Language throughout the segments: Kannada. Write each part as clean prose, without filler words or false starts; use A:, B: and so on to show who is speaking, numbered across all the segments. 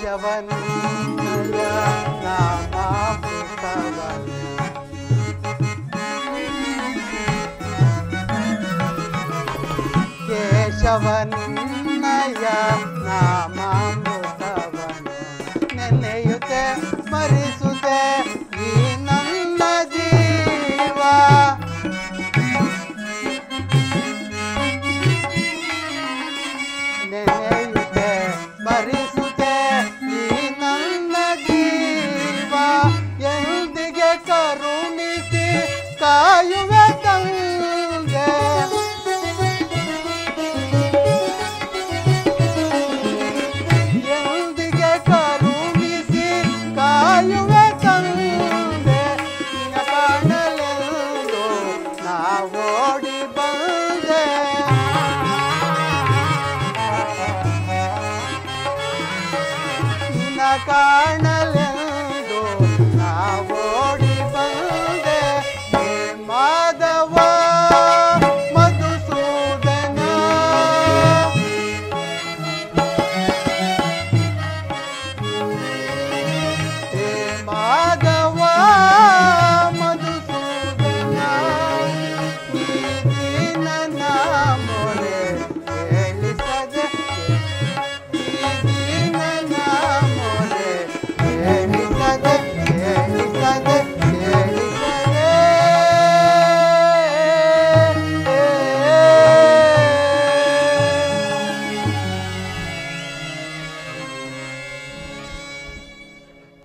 A: ಕೇಶವನಯ ನಾಮಾಮೃತವನು ಕೇಶವನಯ ನಾಮಾಮೃತವನು ನೆನೆಯುತ್ತೆ ಸ್ಮರಿಸುತ್ತೆ ಈ ನನ್ನ ಜೀವ ನೆನೆಯುತ್ತೆ ಸ್ಮರಿಸುತ್ತೆ ಈ ನನ್ನ ಜೀವ ಎಂದಿಗೆ ಕರುಣಿಸಿ ಕಾಯುವೆ ತಂದೆ ಎಂದಿಗೆ ಕರುಣಿಸಿ ಕಾಯುವೆ ತಂದೆ ನಿನ್ನ ಕಾಣಲೆಂದು ನಾವೋಡಿ ಬಂದೆ ನಿನ್ನ ಕಾಣಲೆಂದು ನಾವೋಡಿ ಬಂದೆ ಹೇ ಮಾಧವ ಮಧುಸೂದನ ಹೇ ಮಾಧವ ಮಧುಸೂದನ ಈ ದೀನನ ಮೊರೆ ಕೇಳಿಸದೆ ಈ ದೀನನ ಮೊರೆ ಕೇಳಿಸದೆ ಕೇಳಿಸದೆ ಕೇಳಿಸದೆ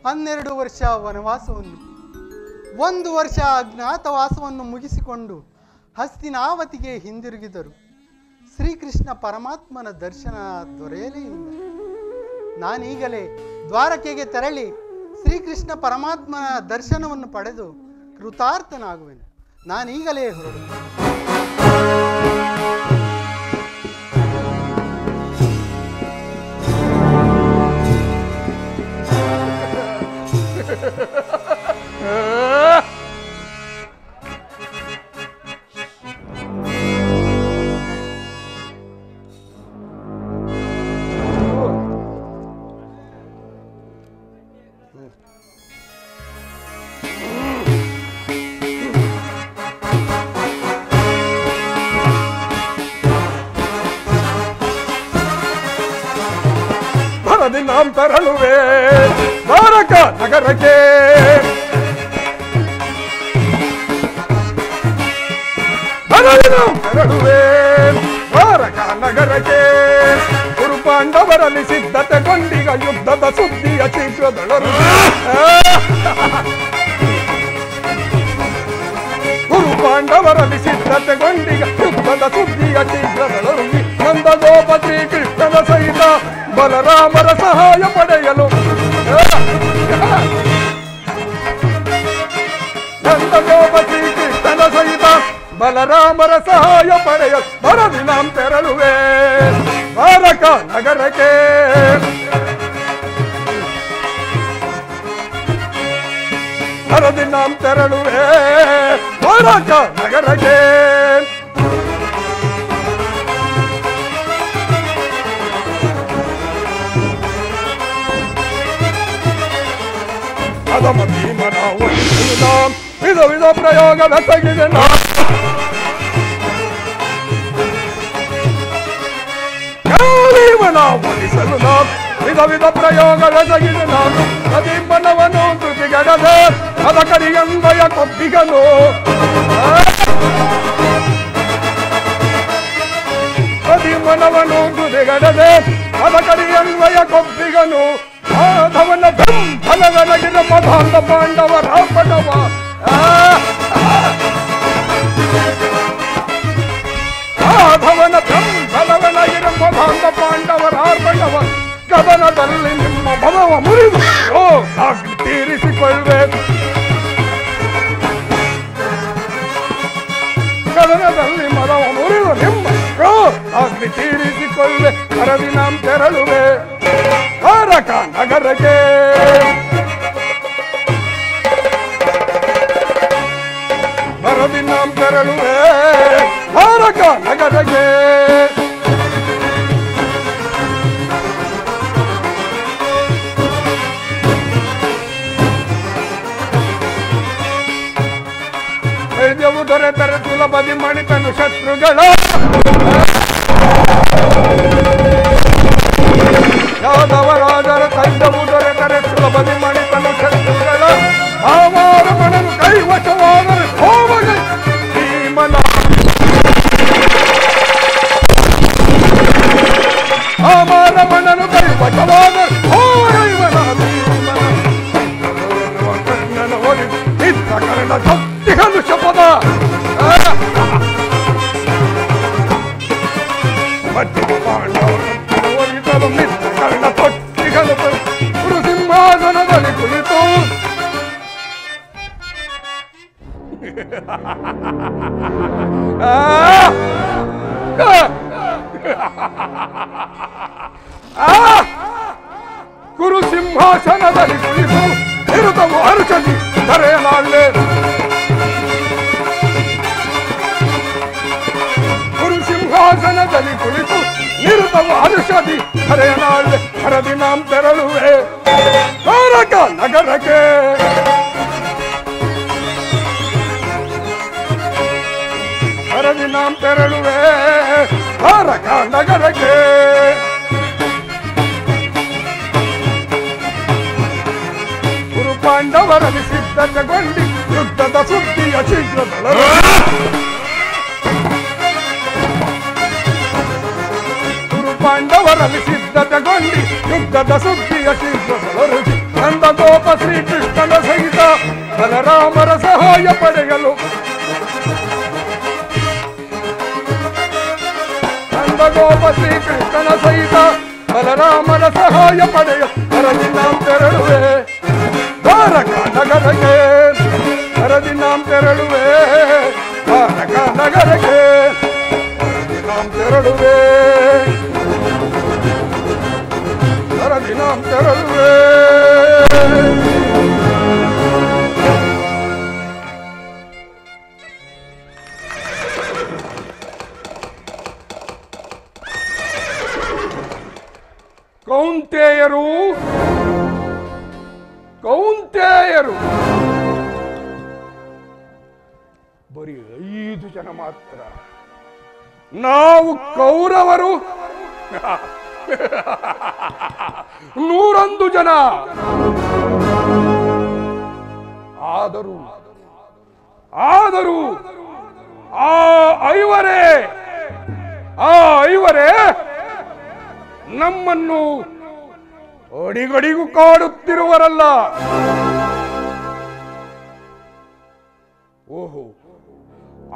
A: ಹನ್ನೆರಡು ವರ್ಷ ವನವಾಸವನ್ನು 1 ವರ್ಷ ಅಜ್ಞಾತವಾಸವನ್ನು ಮುಗಿಸಿಕೊಂಡು ಹಸ್ತಿನಾವತಿಗೆ ಹಿಂದಿರುಗಿದರು. ಶ್ರೀಕೃಷ್ಣ ಪರಮಾತ್ಮನ ದರ್ಶನ ದೊರೆಯಲೇ ಇಲ್ಲ. ನಾನೀಗಲೇ ದ್ವಾರಕೆಗೆ ತೆರಳಿ ಶ್ರೀಕೃಷ್ಣ ಪರಮಾತ್ಮನ ದರ್ಶನವನ್ನು ಪಡೆದು ಕೃತಾರ್ಥನಾಗುವೆನು. ನಾನೀಗಲೇ ಹೊರಡು.
B: ನಾಂ ತರಳುವೆ ದ್ವಾರಕ ನಗರಕ್ಕೆ ತರಳುವೆ ದ್ವಾರಕ ನಗರಕ್ಕೆ ಗುರು ಪಾಂಡವರಲ್ಲಿ ಸಿದ್ಧತೆಗೊಂಡೀಗ ಯುದ್ಧದ ಸುದ್ದಿಯ ಶೀಘ್ರದೊಳರು ಗುರು ಪಾಂಡವರಲ್ಲಿ ಸಿದ್ಧತೆಗೊಂಡೀಗ ಯುದ್ಧದ ಸುದ್ದಿಯ ಶೀಘ್ರದೊಳರು ನಂದಗೋಪ ಶ್ರೀಕೃಷ್ಣನ ಸಹಿತ ಬಲರಾಮರ ಸಹಾಯ ಪಡೆಯಲು ನಂದಗೋಪ ಶ್ರೀಕೃಷ್ಣನ ಸಹಿತ ಬಲರಾಮರ ಸಹಾಯ ಪಡೆಯಲು ಬರದಿ ನಾಂ ತೆರಳುವೆ ದ್ವಾರಕ ನಗರಕ್ಕೆ ಬರದಿ ನಾಂ ತೆರಳುವೆ ದ್ವಾರಕ ನಗರಕ್ಕೆ ಅದಮ ಭೀಮನ ಒಲಿಸಲು ನಾಂ ವಿಧ ವಿಧ ಪ್ರಯೋಗ ಬೆಸಗಿದೆ ಭೀಮನ ಒಲಿಸಲು ನಾಂ ವಿಧ ವಿಧ ಪ್ರಯೋಗ ಬೆಸಗಿದೆ ನಾನು ಪ್ರದೀಪನವನು ಧೃತಿಗೆಡದೆ ಅದ ಕರಿಯಂಬಯ ಕೊಬ್ಬಿಗನು ಪ್ರದೀಪನವನು ಧೃತಿಗೆಡದೆ ಅದ ಕರಿಯಂಬಯ ಕೊಬ್ಬಿಗನು ಮಾಧವನ ಫಲವನಗಿರ ಮಧಾಂತ ಪಾಂಡವರ ಪಡವ ಮಾಧವನ ಫಲವನಗಿರ ಮಧಾಂತ ಪಾಂಡವರ ಪಡವ ಕದನದಲ್ಲಿ ನಿಮ್ಮ ಭವವ ಮುರಿದು ಅಗ್ನಿ ತೀರಿಸಿಕೊಳ್ಳುವೆ ಕದನದಲ್ಲಿ ಮರವ ಮುರಿದು ನಿಮ್ಮ ಅಗ್ನಿ ತೀರಿಸಿಕೊಳ್ಳುವೆ ಕರದಿ ನಾಂ ತೆರಳುವೆ ದ್ವಾರಕ ನಗರಕ್ಕೆ ಬರದಿ ನಾಂ ತೆರಳುವೆ ದ್ವಾರಕ ನಗರಕ್ಕೆ ಬದಿ ಮಣಿತನು ಶತ್ರುಗಳ ಯಾದವರಾಜರ ತಂಡವು ದೊರೆತರೆ ಸುಲಭದಿ ಮಣಿತನು ಶತ್ರುಗಳ ಆವಾರ ಮಣನು ಕೈವಶವಾದರೆ ಹೋಮಗ ಭೀಮನ ಆವಾರ ಮಣನು ಕೈವಶವಾದರೆ ಹೋಮನ ಭೀಮನ ಕರ್ಣನ ಒಲಿದು ನಿತ್ತ ಕರ್ಣ ಶಕ್ತಿಗಳು ಶಪಥ ಪಾಂಡವರು ನಿತ್ತ ಕರ್ಣ ತೊಟ್ಟಿಗಳು ಗುರುಸಿಂಹಾಸನದಲ್ಲಿ ಕುಳಿತು ಗುರು ಸಿಂಹಾಸನದಲ್ಲಿ ಕುಳಿತು ನಿರುತವು ಹರುಷದಿ ಧರೆಯಲಾಗಲೇ ಗುರು ಸಿಂಹಾಸನದಲ್ಲಿ ಕುಳಿತು ನಿರುತವು ಹರುಷದಿ ಧರೆಯಲಾಗಲೇ ಹರದಿ ನಾಂ ತೆರಳುವೆ ದ್ವಾರಕ ನಗರಕ್ಕೆ ಹರದಿ ನಾಂ ತೆರಳುವೆ ದ್ವಾರಕ ನಗರಕ್ಕೆ ಗುರು ಪಾಂಡವರಲ್ಲಿ ಸಿದ್ಧತೆಗೊಂಡು ಯುದ್ಧದ ಸುದ್ದಿಯ ಶೀಘ್ರದೊಳಗೆ ಗುರು ಪಾಂಡವರಲ್ಲಿ ಸಿದ್ಧತೆಗೊಂಡು ಯುದ್ಧದ ಸುದ್ದಿಯ ಶೀಘ್ರದೊಳಗೆ ನಂದಗೋಪ ಶ್ರೀಕೃಷ್ಣನ ಸಹಿತ ಬಲರಾಮರ ಸಹಾಯ ಪಡೆಯಲು ನಂದಗೋಪ ಶ್ರೀಕೃಷ್ಣನ ಸಹಿತ ಬಲರಾಮನ ಸಹಾಯ ಪಡೆಯಲು ಹರದಿ ನಾಂ ತೆರಳುವೆ ದ್ವಾರಕ ನಗರಕ್ಕೆ ಹರದಿ ನಾಂ ತೆರಳುವೆ ದ್ವಾರಕ ನಗರಕ್ಕೆ ಹರದಿ ನಾಂ ತೆರಳುವೆ ಹರದಿ ನಾಂ ತೆರಳುವೆ ಕೌಂತೆಯರು ಕೌಂತೆಯರು ಬರೀ 5 ಜನ ಮಾತ್ರ. ನಾವು ಕೌರವರು 101 ಜನ. ಆದರೂ ಆ ಐವರೇ ನಮ್ಮನ್ನು ಅಡಿಗಡಿಗೂ ಕಾಡುತ್ತಿರುವರಲ್ಲ. ಓಹೋ,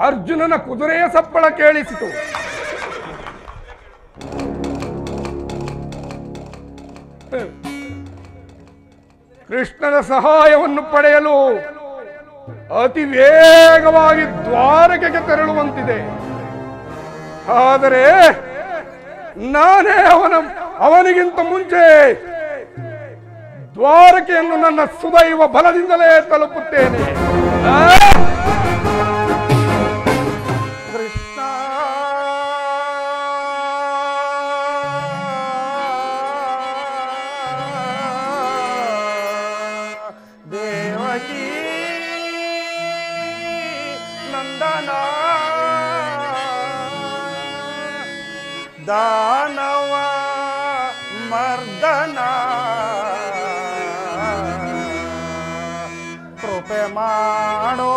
B: ಅರ್ಜುನನ ಕುದುರೆಯ ಸಪ್ಪಳ ಕೇಳಿಸಿತು. ಕೃಷ್ಣನ ಸಹಾಯವನ್ನು ಪಡೆಯಲು ಅತಿ ವೇಗವಾಗಿ ದ್ವಾರಕೆಗೆ ತೆರಳುವಂತಿದೆ. ಆದರೆ ನಾನೇ ಅವನಿಗಿಂತ ಮುಂಚೆ ದ್ವಾರಕೆಯನ್ನು ನನ್ನ ಸುದೈವ ಬಲದಿಂದಲೇ ತಲುಪುತ್ತೇನೆ. ಕೃಷ್ಣ ದೇವಕಿ ನಂದನ ದಾನವ ಮರ್ದನ ಕೃಪೆ ಮಾಡೋ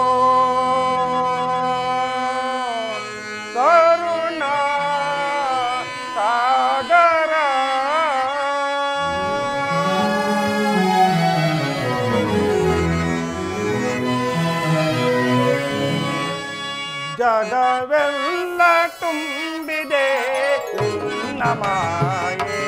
B: ಕರುಣ ಸಾಗರ ಜಗವೆಲ್ಲ ತುಂಬಿದೆ ಮಾಯೆ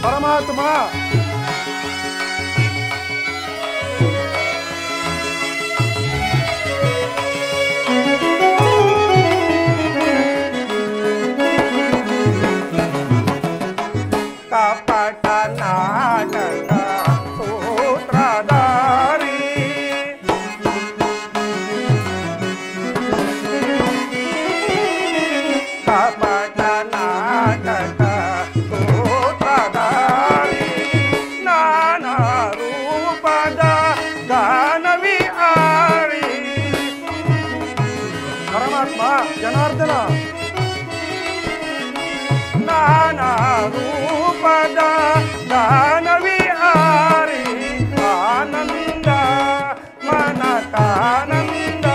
B: ಪರಮಾತ್ಮ ಕಪಟ ನಾಟಕ ಸೂತ್ರಧಾರಿ ಕಪಟ ನಾಟಕ ಸೂತ್ರಧಾರಿ ನಾನಾ ರೂಪದ ಗಾನವಿ ಆರಿ ಪರಮಾತ್ಮ ಜನಾರ್ದನ ನಾನಾ ರೂಪದ ದಾನವಿ ಆರಿ ಆನಂದ ಮನತಾನಂದ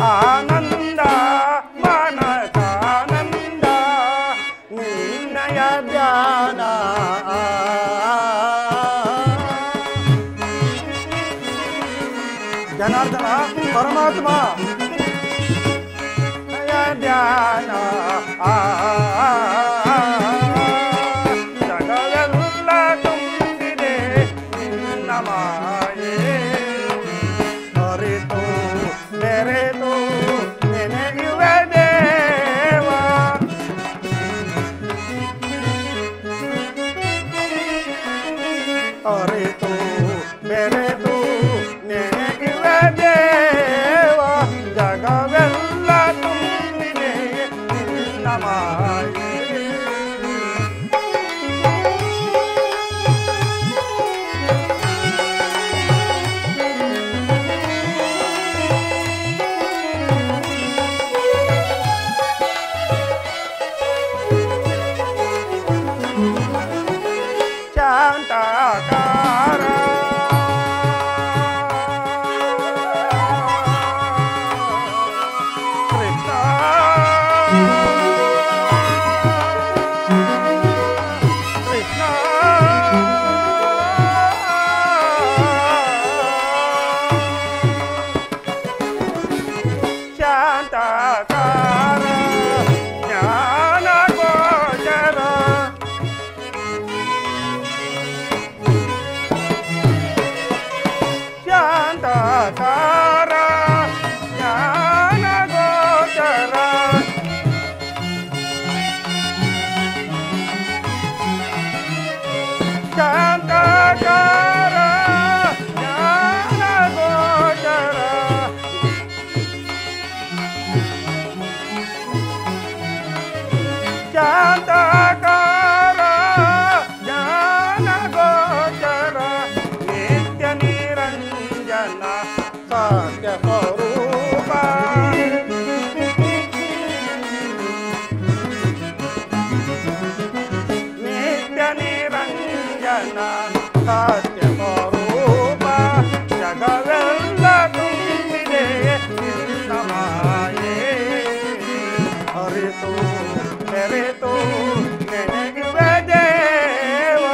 B: ಆನಂದ ಮನತಾನಂದ ನಿನ್ನಯ ಧ್ಯಾನ ಜನಾರ್ದನ ಪರಮಾತ್ಮ ಧ್ಯಾನ ಜಗವೆಲ್ಲ ತುಂಬಿದೆ ನಿನ್ನ ಮಾಯೆ ಅರಿತು ಬೆರೆತು ನೆನೆಯುವೆ ದೇವ ಅರಿತು ಬೆರೆತು ನೆನೆಯುವೆ ದೇವ ಜಗವೆಲ್ಲ ತುಂಬಿದೆ ನಿನ್ನ ಮಾಯೆ ಶಾಂತಾಕಾರ ಕೃಷ್ಣ ಕೃಷ್ಣ ಶಾಂತಾಕಾರ ಜ್ಞಾನ ಗೋಚರ ಶಾಂತಾಕಾರ ಜ್ಞಾನ ಗೋಚರ ಶಾಂತಾಕಾರ ಜ್ಞಾನ ಗೋಚರ ಶಾಂತಾಕಾರ ಜ್ಞಾನ ಗೋಚರ ನಿತ್ಯ ನಿರಂಜನ ಸತ್ಯ ಸ್ವರೂಪ ನಿತ್ಯ ನಿರಂಜನ ಸತ್ಯ ಸ್ವರೂಪ ಜಗವೆಲ್ಲ ತುಂಬಿದೆ ನಿನ್ನ ಮಾಯೆ ಅರಿತು ಬೆರೆತು ನೆನೆಯುವೆ ದೇವ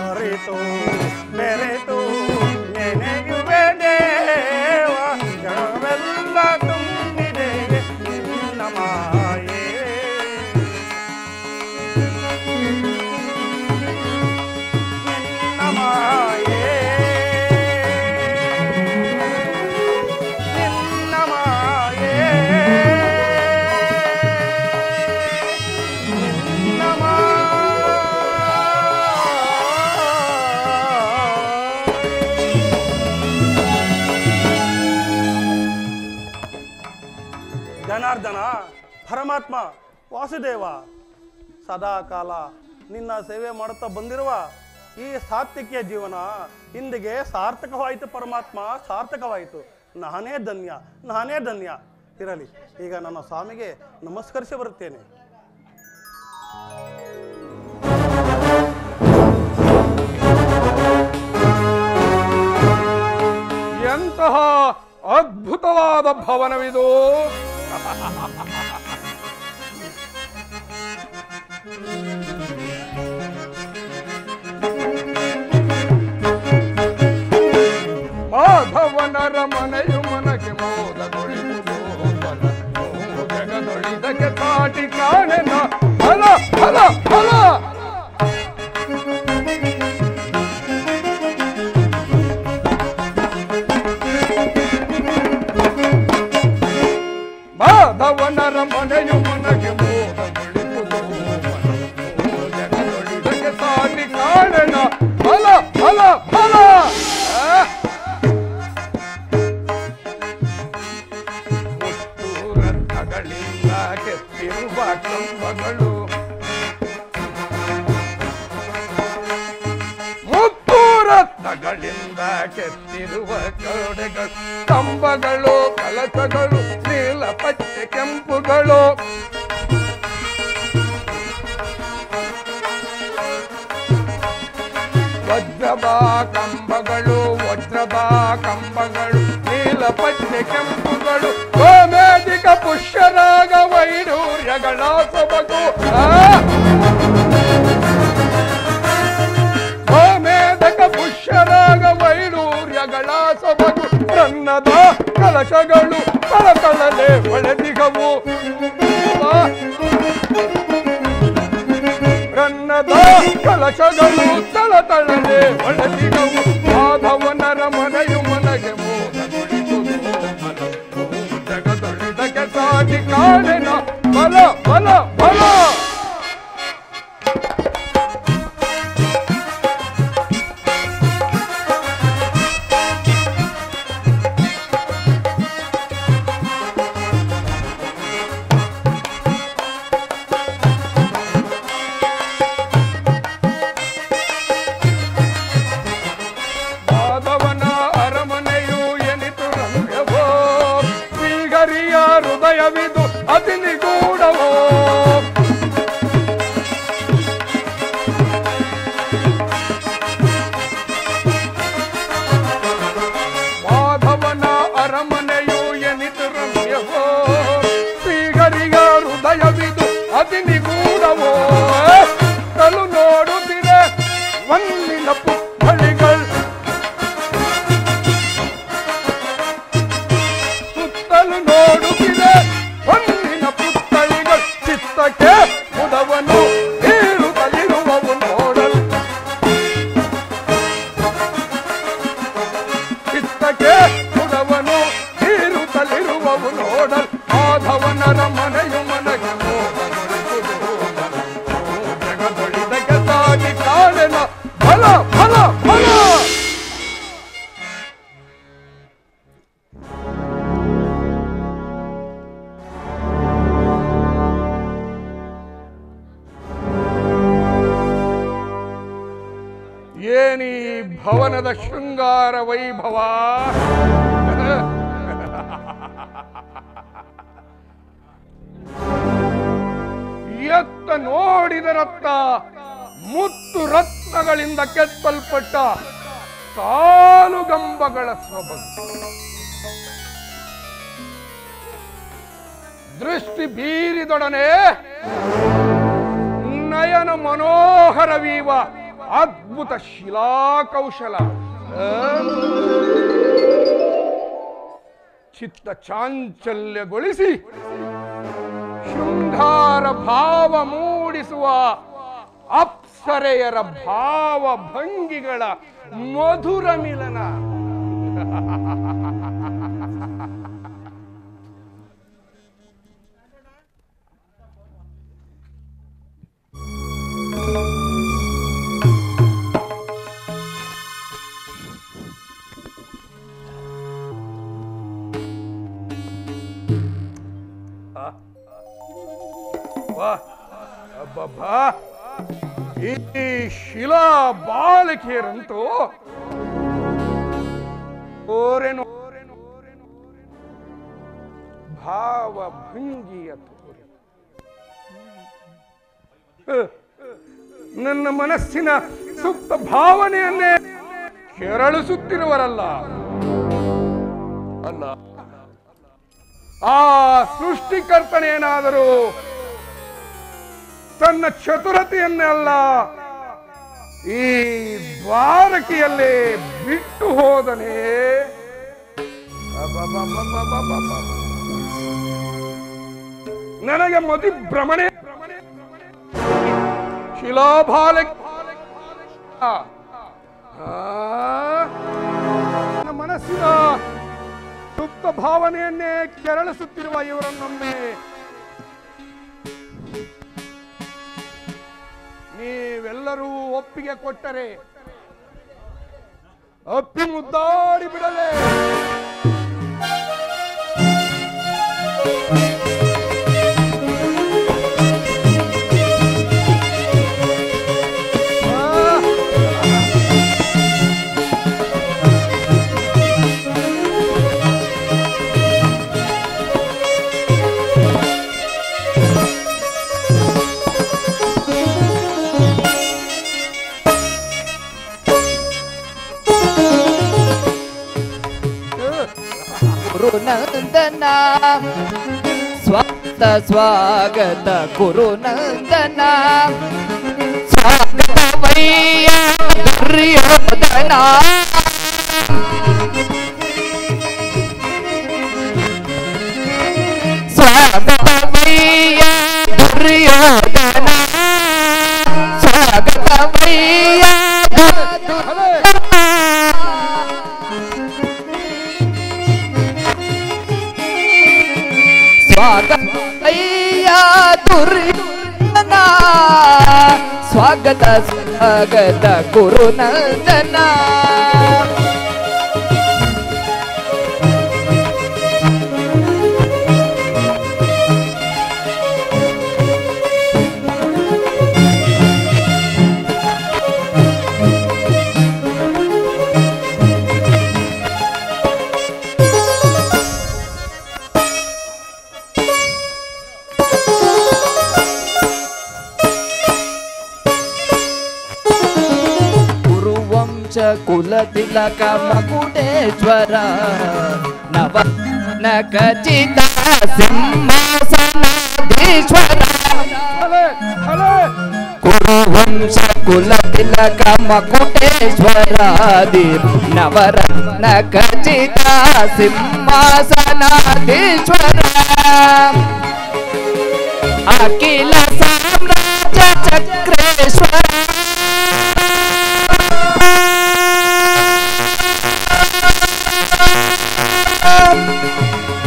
B: ಅರಿತು ಬೆರೆತು ನೆನೆಯುವೆ ದೇವ ಜಗವೆಲ್ಲ ತುಂಬಿದೆ ನಿನ್ನ ಮಾಯೆ ನಿನ್ನ ಮಾಯೆ ನಿನ್ನ ಮಾಯೆ ನಿನ್ನ ಜನಾರ್ದನ ಪರಮಾತ್ಮ ವಾಸುದೇವ ಸದಾ ಕಾಲ ನಿನ್ನ ಸೇವೆ ಮಾಡುತ್ತಾ ಬಂದಿರುವ ಈ ಸಾತ್ವಿಕ ಜೀವನ ಇಂದಿಗೆ ಸಾರ್ಥಕವಾಯಿತು ಪರಮಾತ್ಮ, ಸಾರ್ಥಕವಾಯಿತು. ನಾನೇ ಧನ್ಯ, ನಾನೇ ಧನ್ಯ. ಇರಲಿ, ಈಗ ನನ್ನ ಸ್ವಾಮಿಗೆ ನಮಸ್ಕರಿಸಿ ಬರುತ್ತೇನೆ.
C: ಎಂತಹ ಅದ್ಭುತವಾದ ಭವನವಿದು! ಮಾಧವನರ ಮನೆಯು ಮನಗೆ ಮೋದಗೊಳಿಸುವುದು ಜಗದೊಳಿದಕ್ಕೆ ಸಾಟಿ ಕಾಣೆನ ಫಲ ಫಲ ಫಲ. ಮಾಧವನರ ಮನೆಯು ಮನಗೆ ಮೋದಗೊಳಿಸುವುದು ಜಗದೊಳಿದಕ್ಕೆ ಸಾಟಿ ಕಾಣೆನ ಫಲ ಫಲ ಫಲ. ರತ್ನಗಳಿಂದ ಕೆತ್ತಿರುವ ಕಂಬಗಳು ಮುತ್ತು ರತ್ನಗಳಿಂದ ಕೆತ್ತಿರುವ ಕಡೆಗಳು ಕಂಬಗಳು ಕಲಶಗಳು ನೀಲ ಪಚ್ಚೆ ಕೆಂಪುಗಳು ವಜ್ರಬಾ ಕಂಬಗಳು ನೀಲ ಪಚ್ಚೆ ಕೆಂಪುಗಳು ಗೋಮೇಧಿಕ ಪುಷ್ಯರಾಗ ವೈಡೂರ್ಯಗಳ ಸೊಬಗು ಗೋಮೇಧಕ ಪುಷ್ಯರಾಗ ವೈಡೂರ್ಯಗಳ ಸೊಬಗು ರನ್ನದ ಕಲಶಗಳು ತಳತಳಲೆ ಒಳೆದಿಗವು ರನ್ನದ ಕಲಶಗಳು ತಳತಳಲೆ ಒಳೆದಿಗವು ಮಾಧವನರ ಮನೆಯು ಮನಗೆ ಮೋದಗೊಳಿಸುವುದು ಜಗದೊಳಿದಕ್ಕೆ ಸಾಟಿ ಕಾಣೆನ ಬಲ ಬಲ ಬಲ. ಹೃದಯವಿದು ಅತಿ ನಿಗೂಢವೋ ಮಾಧವನ ಅರಮನೆಯು ಎನಿತು ರಮ್ಯವೋ ಶ್ರೀಹರಿಯ ಹೃದಯವಿದು ಅತಿ ನಿಗೂಢವೋ ತಲು ನೋಡುತ್ತಿರೆ ಒಂದಿನ ಪುತ್ಥಳಿಗಳು ಸುತ್ತಲು ನೋಡುತ್ತಿದೆ ಒಂದಿನ ಪುತ್ಥಳಿಗಳು ಚಿತ್ತಕ್ಕೆ ಮುದವನು ಬೀರುತ್ತಲಿರುವವು ನೋಡಲು ಚಿತ್ತಕ್ಕೆ ಮುದವನು ಬೀರುತ್ತಲಿರುವವು ನೋಡಲು ಮಾಧವನರ ಮನೆಯು ಮನಗೆ ಮೋದಗೊಳಿಸುವುದು ಜಗದೊಳಿದಕ್ಕೆ ಸಾಗಿ ಕಾಣೆನ ಫಲ ಫಲ ಫಲ. ಏನಿ ಭವನದ ಶೃಂಗಾರ ವೈಭವ ಎತ್ತ ನೋಡಿದರತ್ತ ಮುತ್ತು ರತ್ನಗಳಿಂದ ಕೆತ್ತಲ್ಪಟ್ಟ ಕಾಲುಗಂಬಗಳ ಸೊಬಗು ದೃಷ್ಟಿ ಬೀರಿದೊಡನೆ ನಯನ ಮನೋಹರವೀವ ಅದ್ಭುತ ಶಿಲಾಕೌಶಲ ಚಿತ್ತ ಚಾಂಚಲ್ಯಗೊಳಿಸಿ ಶೃಂಗಾರ ಭಾವ ಮೂಡಿಸುವ ಅಪ್ಸರೆಯರ ಭಾವ ಭಂಗಿಗಳ ಮಧುರ ಮಿಲನ ಅಬ್ಬಬ್ಬಾ ಈ ಶಿಲಾ ಬಾಲಕಿಯರಂತೂ ಓರೆನು ಭಾವ ಭಂಗಿಯ ತೋರಿ ನನ್ನ ಮನಸ್ಸಿನ ಸುಪ್ತ ಭಾವನೆಯನ್ನೇ ಕೆರಳಿಸುತ್ತಿರುವರಲ್ಲ ಅಲ್ಲ ಆ ಸೃಷ್ಟಿಕರ್ತನೇನಾದರೂ ತನ್ನ ಚತುರತೆಯನ್ನೆಲ್ಲ ಈ ದ್ವಾರಕೆಯಲ್ಲೇ ಬಿಟ್ಟು ಹೋದನೇ
B: ನನಗೆ ಮತಿ ಭ್ರಮಣೆ ಶಿಲಾಭಾಲ ನನ್ನ ಮನಸ್ಸಿನ ಸುಪ್ತ ಭಾವನೆಯನ್ನೇ ಕೆರಳಿಸುತ್ತಿರುವ ಇವರನ್ನೊಮ್ಮೆ ನೀವೆಲ್ಲರೂ ಒಪ್ಪಿಗೆ ಕೊಟ್ಟರೆ ಅಪ್ಪಿ ಮುದ್ದಾಡಿ ಬಿಡಲೇ.
D: ಗುರುನಂದನ ಸ್ವಾಗತ ಸ್ವಾಗತ ಗುರುನಂದನ ಸ್ವಾಗತವಯ್ಯ ದುರ್ಯೋಧನ ಸ್ವಾಗತವಯ್ಯ ದುರ್ಯೋಧನ ಸ್ವಾಗತವಯ್ಯ ಸ್ವಾಗತಯ್ಯ ದುರ್ಯೋಧನ ಸ್ವಾಗತ ಸ್ವಾಗತ ಗುರುನಂದನ ಕುಲ ತಿಲಕ ಮಕುಟೇಶ್ವರ ನವನ ಖಚಿತ ಸಿಂಹಾಸನಾಧೀಶ್ವರ ಕುರುವಂಶ ಕುಲ ತಿಲಕ ಮಕುಟೇಶ್ವರ ನವರತ್ನ ಖಚಿತ ಸಿಂಹಾಸನಾಧೀಶ್ವರ ಅಖಿಲ ಸಾಮ್ರಾಜ್ಯ ಚಕ್ರೇಶ್ವರ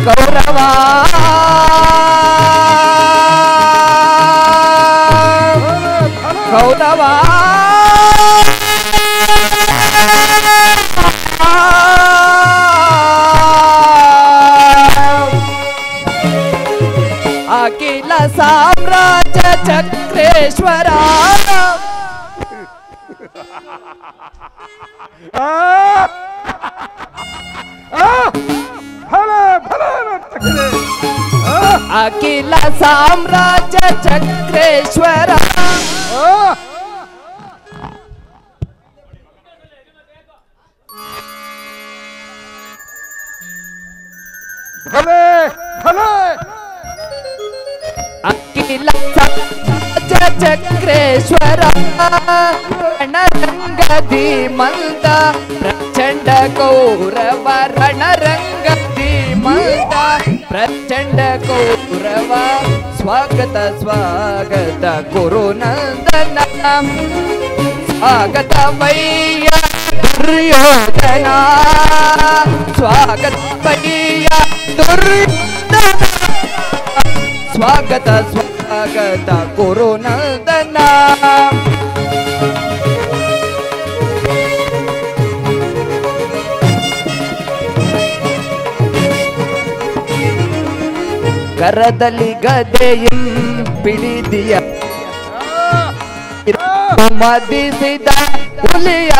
D: ಕೌರವ ಕೌರವ ಅಖಿಲ ಸಾಮ್ರಾಜ್ಯ ಚಕ್ರೇಶ್ವರ ಅಖಿಲ ಸಾಮ್ರಾಜ್ಯ ಚಕ್ರೇಶ್ವರ ಅಖಿಲ ಸಾಮ್ರಾಜ್ಯ ಚಕ್ರೇಶ್ವರ ರಣರಂಗದಿ ಮಂದ ಪ್ರಚಂಡ ಕೌರವ ರಣರಂಗದಿ ಮಂದ ಪ್ರಚಂಡ ಕೌರವ ಸ್ವಾಗತ ಸ್ವಾಗತ ಗುರುನಂದನ ಸ್ವಾಗತವಯ್ಯ ದುರ್ಯೋಧನ ಸ್ವಾಗತವಯ್ಯ ದುರ್ಯೋಧನ ಸ್ವಾಗತ ಸ್ವಾಗತ ಗುರುನಂದನ ಕರದಲ್ಲಿ ಗದೆಯಂ ಪಿಡಿದಿಯ ಮದಿಸಿದ ಹುಲಿಯ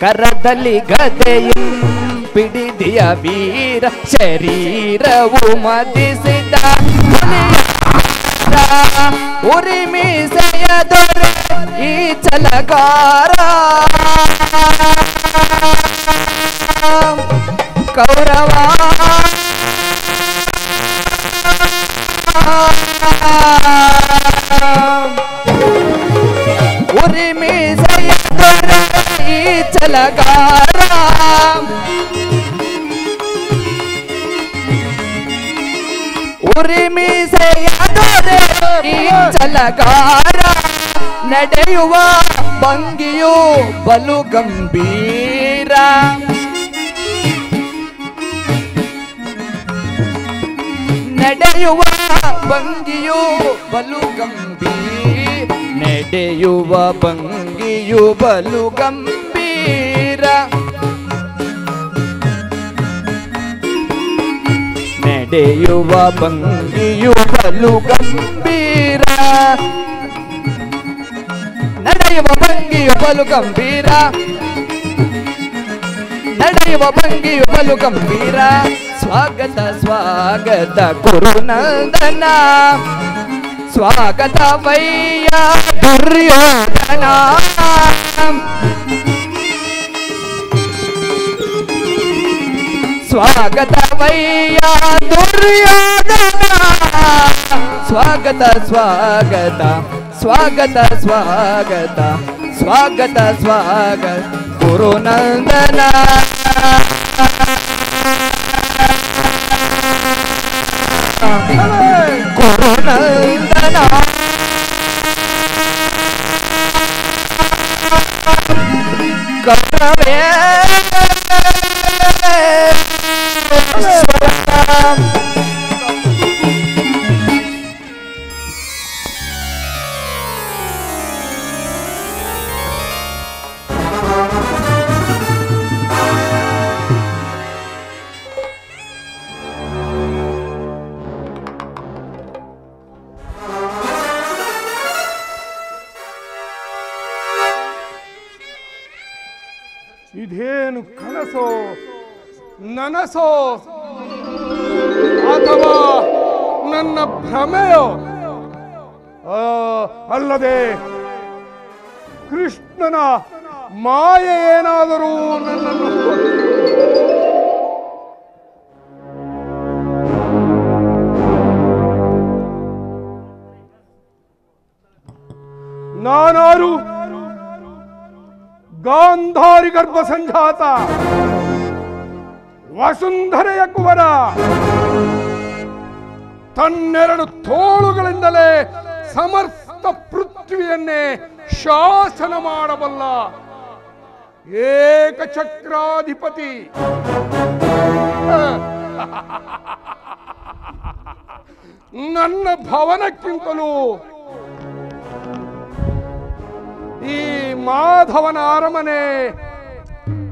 D: ಕರದಲ್ಲಿ ಗದೆಯಂ ಪಿಡಿದಿಯ ವೀರ ಶರೀರವು ಮದಿಸಿದ ಹುಲಿಯ ಉರಿಮೀಸೆಯ ದೊರೆ ಈ ಛಲಗಾರ ಕೌರವ ಛಲಗಾರ ನಡೆಯುವ ಭಂಗಿಯು ಬಲು ಗಂಭೀರ ನಡೆಯುವ ಭಂಗಿಯು ಬಲು ಗಂಭೀರ ನಡೆಯುವ ಭಂಗಿಯು ಬಲು ಗಂಭೀರ ನಡೆಯುವ ಭಂಗಿಯು ಬಲು ಗಂಭೀರ ನಡೆಯುವ ಭಂಗಿಯು ಬಲು ಗಂಭೀರ ನಡೆಯುವ ಭಂಗಿಯು ಬಲು ಗಂಭೀರ ಸ್ವಾಗತ ಸ್ವಾಗತ ಗುರುನಂದನ ಸ್ವಾಗತ ವಯ್ಯ ದುರ್ಯೋಧನ ಸ್ವಾಗತ ವಯ್ಯ ದುರ್ಯೋಧನ ಸ್ವಾಗತ ಸ್ವಾಗತ ಸ್ವಾಗತ ಸ್ವಾಗತ ಸ್ವಾಗತ ಸ್ವಾಗತ ಗುರುನಂದನ ಗುರುನಂದನ ಕರ್ತವ್ಯ
B: ಇದೇನು ಕನಸೋ ನನಸೋ ಅಥವಾ ನನ್ನ ಭ್ರಮೆಯೋ ಅಲ್ಲದೆ ಕೃಷ್ಣನ ಮಾಯೆ ಏನಾದರೂ ನನ್ನನ್ನು ನಾನಾರು ಗಾಂಧಾರಿ ಗರ್ಭ ಸಂಜಾತ ವಸುಂಧರೆಯ ಕುವರ ತನ್ನೆರಡು ತೋಳುಗಳಿಂದಲೇ ಸಮಸ್ತ ಪೃಥ್ವಿಯನ್ನೇ ಶಾಸನ ಮಾಡಬಲ್ಲ ಏಕಚಕ್ರಾಧಿಪತಿ ನನ್ನ ಭವನಕ್ಕಿಂತಲೂ ಈ ಮಾಧವನ ಅರಮನೆ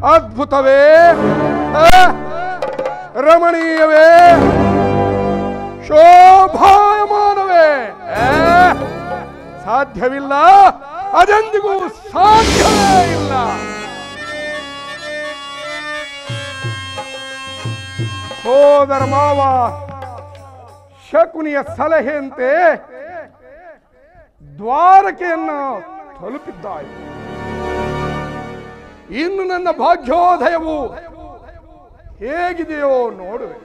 B: ಅದ್ಭುತವೇ ರಮಣೀಯವೇ ಶೋಭಾಯಮಾನವೇ ಸಾಧ್ಯವಿಲ್ಲ ಅದೆಂದಿಗೂ ಸಾಧ್ಯವೇ ಇಲ್ಲ ಸೋದರ ಮಾವ ಶಕುನಿಯ ಸಲಹೆಯಂತೆ ದ್ವಾರಕೆಯನ್ನು ತಲುಪಿದ್ದಾಯಿ ಇನ್ನು ನನ್ನ ಭಾಗ್ಯೋದಯವು ಹೇಗಿದೆಯೋ ನೋಡುವೆ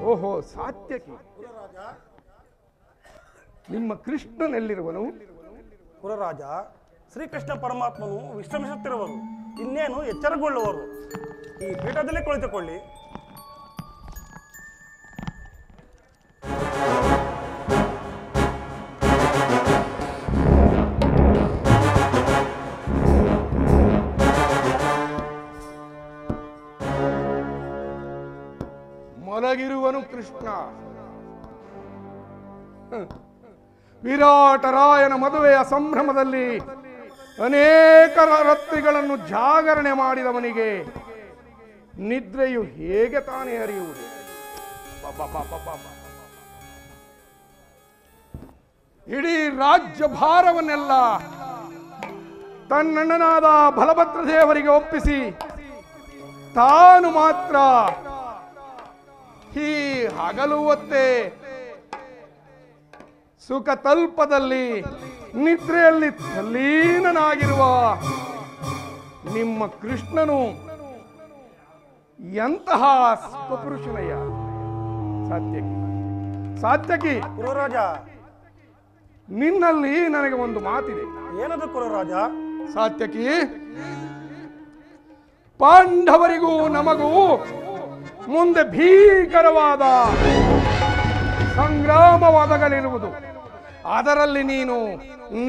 B: ಓಹೋ ಸಾತ್ಯಕಿ ನಿಮ್ಮ ಕೃಷ್ಣನೆಲ್ಲಿರುವನು
E: ಪುರರಾಜ ಶ್ರೀಕೃಷ್ಣ ಪರಮಾತ್ಮನು ವಿಶ್ರಮಿಸುತ್ತಿರುವರು ಇನ್ನೇನು ಎಚ್ಚರಗೊಳ್ಳುವರು ಈ ಪೀಠದಲ್ಲಿ ಕುಳಿತುಕೊಳ್ಳಿ
B: ಮಲಗಿರುವನು ಕೃಷ್ಣ ವಿರಾಟರಾಯನ ಮದುವೆಯ ಸಂಭ್ರಮದಲ್ಲಿ ಅನೇಕ ರಾತ್ರಿಗಳನ್ನು ಜಾಗರಣೆ ಮಾಡಿದವನಿಗೆ ನಿದ್ರೆಯು ಹೇಗೆ ತಾನೇ ಅರಿಯುವುದು ಇಡೀ ರಾಜ್ಯ ಭಾರವನ್ನೆಲ್ಲ ತನ್ನಣ್ಣನಾದ ಬಲಭದ್ರ ದೇವರಿಗೆ ಒಪ್ಪಿಸಿ ತಾನು ಮಾತ್ರ ಈ ಹಗಲು ಹೊತ್ತೇ ಸುಖ ತಲ್ಪದಲ್ಲಿ ನಿದ್ರೆಯಲ್ಲಿ ತಲ್ಲೀನನಾಗಿರುವ ನಿಮ್ಮ ಕೃಷ್ಣನು ಎಂತಹ ಸ್ವಪುರುಷನಯ್ಯ ಸಾತ್ಯಕಿ ಸಾತ್ಯಕಿ
E: ಪುರರಾಜ
B: ನಿನ್ನಲ್ಲಿ ನನಗೆ ಒಂದು ಮಾತಿದೆ
E: ಏನದು ಪುರರಾಜ
B: ಸಾತ್ಯಕಿ ಪಾಂಡವರಿಗೂ ನಮಗೂ ಮುಂದೆ ಭೀಕರವಾದ ಸಂಗ್ರಾಮವಾದಗಳಿರುವುದು. ಅದರಲ್ಲಿ ನೀನು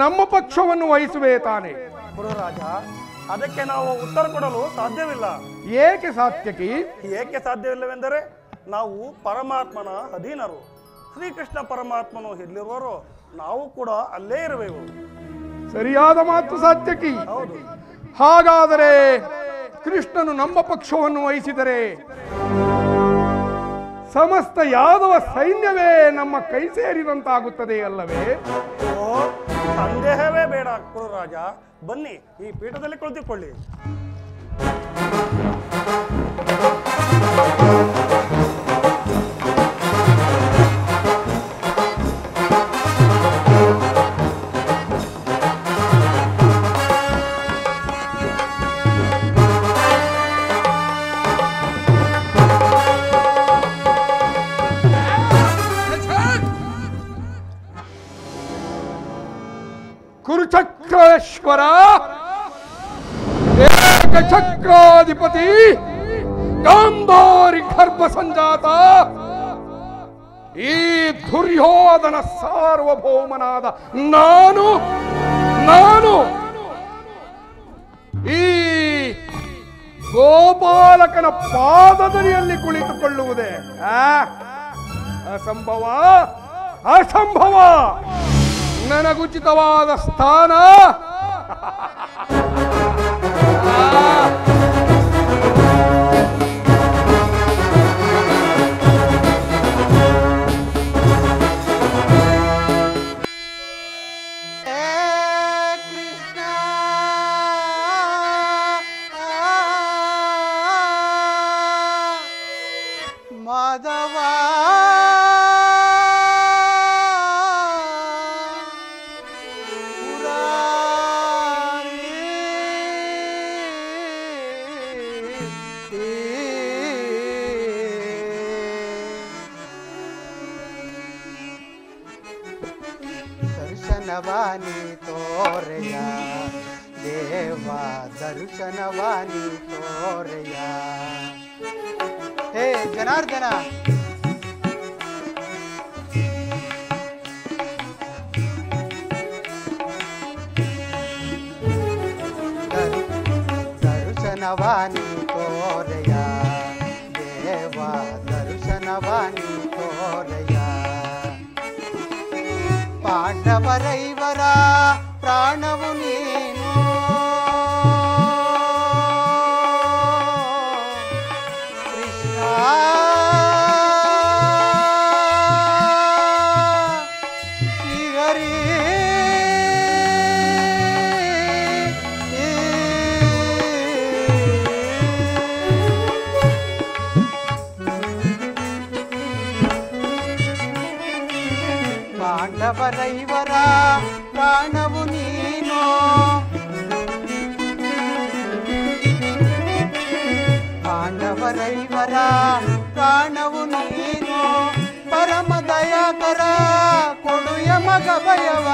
B: ನಮ್ಮ ಪಕ್ಷವನ್ನು ವಹಿಸುವೆ ತಾನೆ?
E: ಗುರುರಾಜ, ಅದಕ್ಕೆ ನಾವು ಉತ್ತರ ಕೊಡಲು ಸಾಧ್ಯವಿಲ್ಲ.
B: ಏಕೆ ಸಾತ್ಯಕಿ?
E: ಏಕೆ ಸಾಧ್ಯವಿಲ್ಲವೆಂದರೆ ನಾವು ಪರಮಾತ್ಮನ ಅಧೀನರು. ಶ್ರೀಕೃಷ್ಣ ಪರಮಾತ್ಮನು ಎಲ್ಲಿರುವರೋ ನಾವು ಕೂಡ ಅಲ್ಲೇ ಇರುವೆವು.
B: ಸರಿಯಾದ ಮಾತು ಸಾತ್ಯಕಿ.
E: ಹೌದು.
B: ಹಾಗಾದರೆ ಕೃಷ್ಣನು ನಮ್ಮ ಪಕ್ಷವನ್ನು ವಹಿಸಿದರೆ ಸಮಸ್ತ ಯಾದವ ಸೈನ್ಯವೇ ನಮ್ಮ ಕೈ ಸೇರಿದಂತಾಗುತ್ತದೆ ಅಲ್ಲವೇ?
E: ಓ, ಸಂದೇಹವೇ ಬೇಡ ಗುರುರಾಜ. ಬನ್ನಿ, ಈ ಪೀಠದಲ್ಲಿ ಕುಳಿತುಕೊಳ್ಳಿ.
B: ಕುರುಚಕ್ರೇಶ್ವರ, ಏಕಚಕ್ರಾಧಿಪತಿ, ಗಾಂಧಾರಿ ಗರ್ಭ ಸಂಜಾತ, ಈ ದುರ್ಯೋಧನ ಸಾರ್ವಭೌಮನಾದ ನಾನು ಈ ಗೋಪಾಲಕನ ಪಾದದಡಿಯಲ್ಲಿ ಕುಳಿತುಕೊಳ್ಳುವುದೇ ಅಸಂಭವ, ಅಸಂಭವ. ನನಗುಚಿತವಾದ ಸ್ಥಾನ
A: ಕೃಷ್ಣ ಮಾಧವ ದರ್ಶನವಾನಿ ತೋರೆಯ ದೇವ, ದರ್ಶನವಾನಿ ತೋರೆಯ. ಹೇ ಜನಾರ್ದನ, ದರ್ಶನವಾನಿ ತೋರೆಯ ದೇವ, ದರ್ಶನವಾನಿ ತೋರೆಯ. ಪಾಂಡವರೈವರ ಪ್ರಾಣವು ನೀನು, ಕೃಷ್ಣ ಶ್ರೀಹರಿ. ಪಾಂಡವರೈವರ ಪ್ರಾಣವು ನೀನು, ಪಾಂಡವರೈವರ ಪ್ರಾಣವು ನೀನು. ಪರಮ ದಯಾಕರ ಕೊಡು ಯಮಗ ಭಯವ,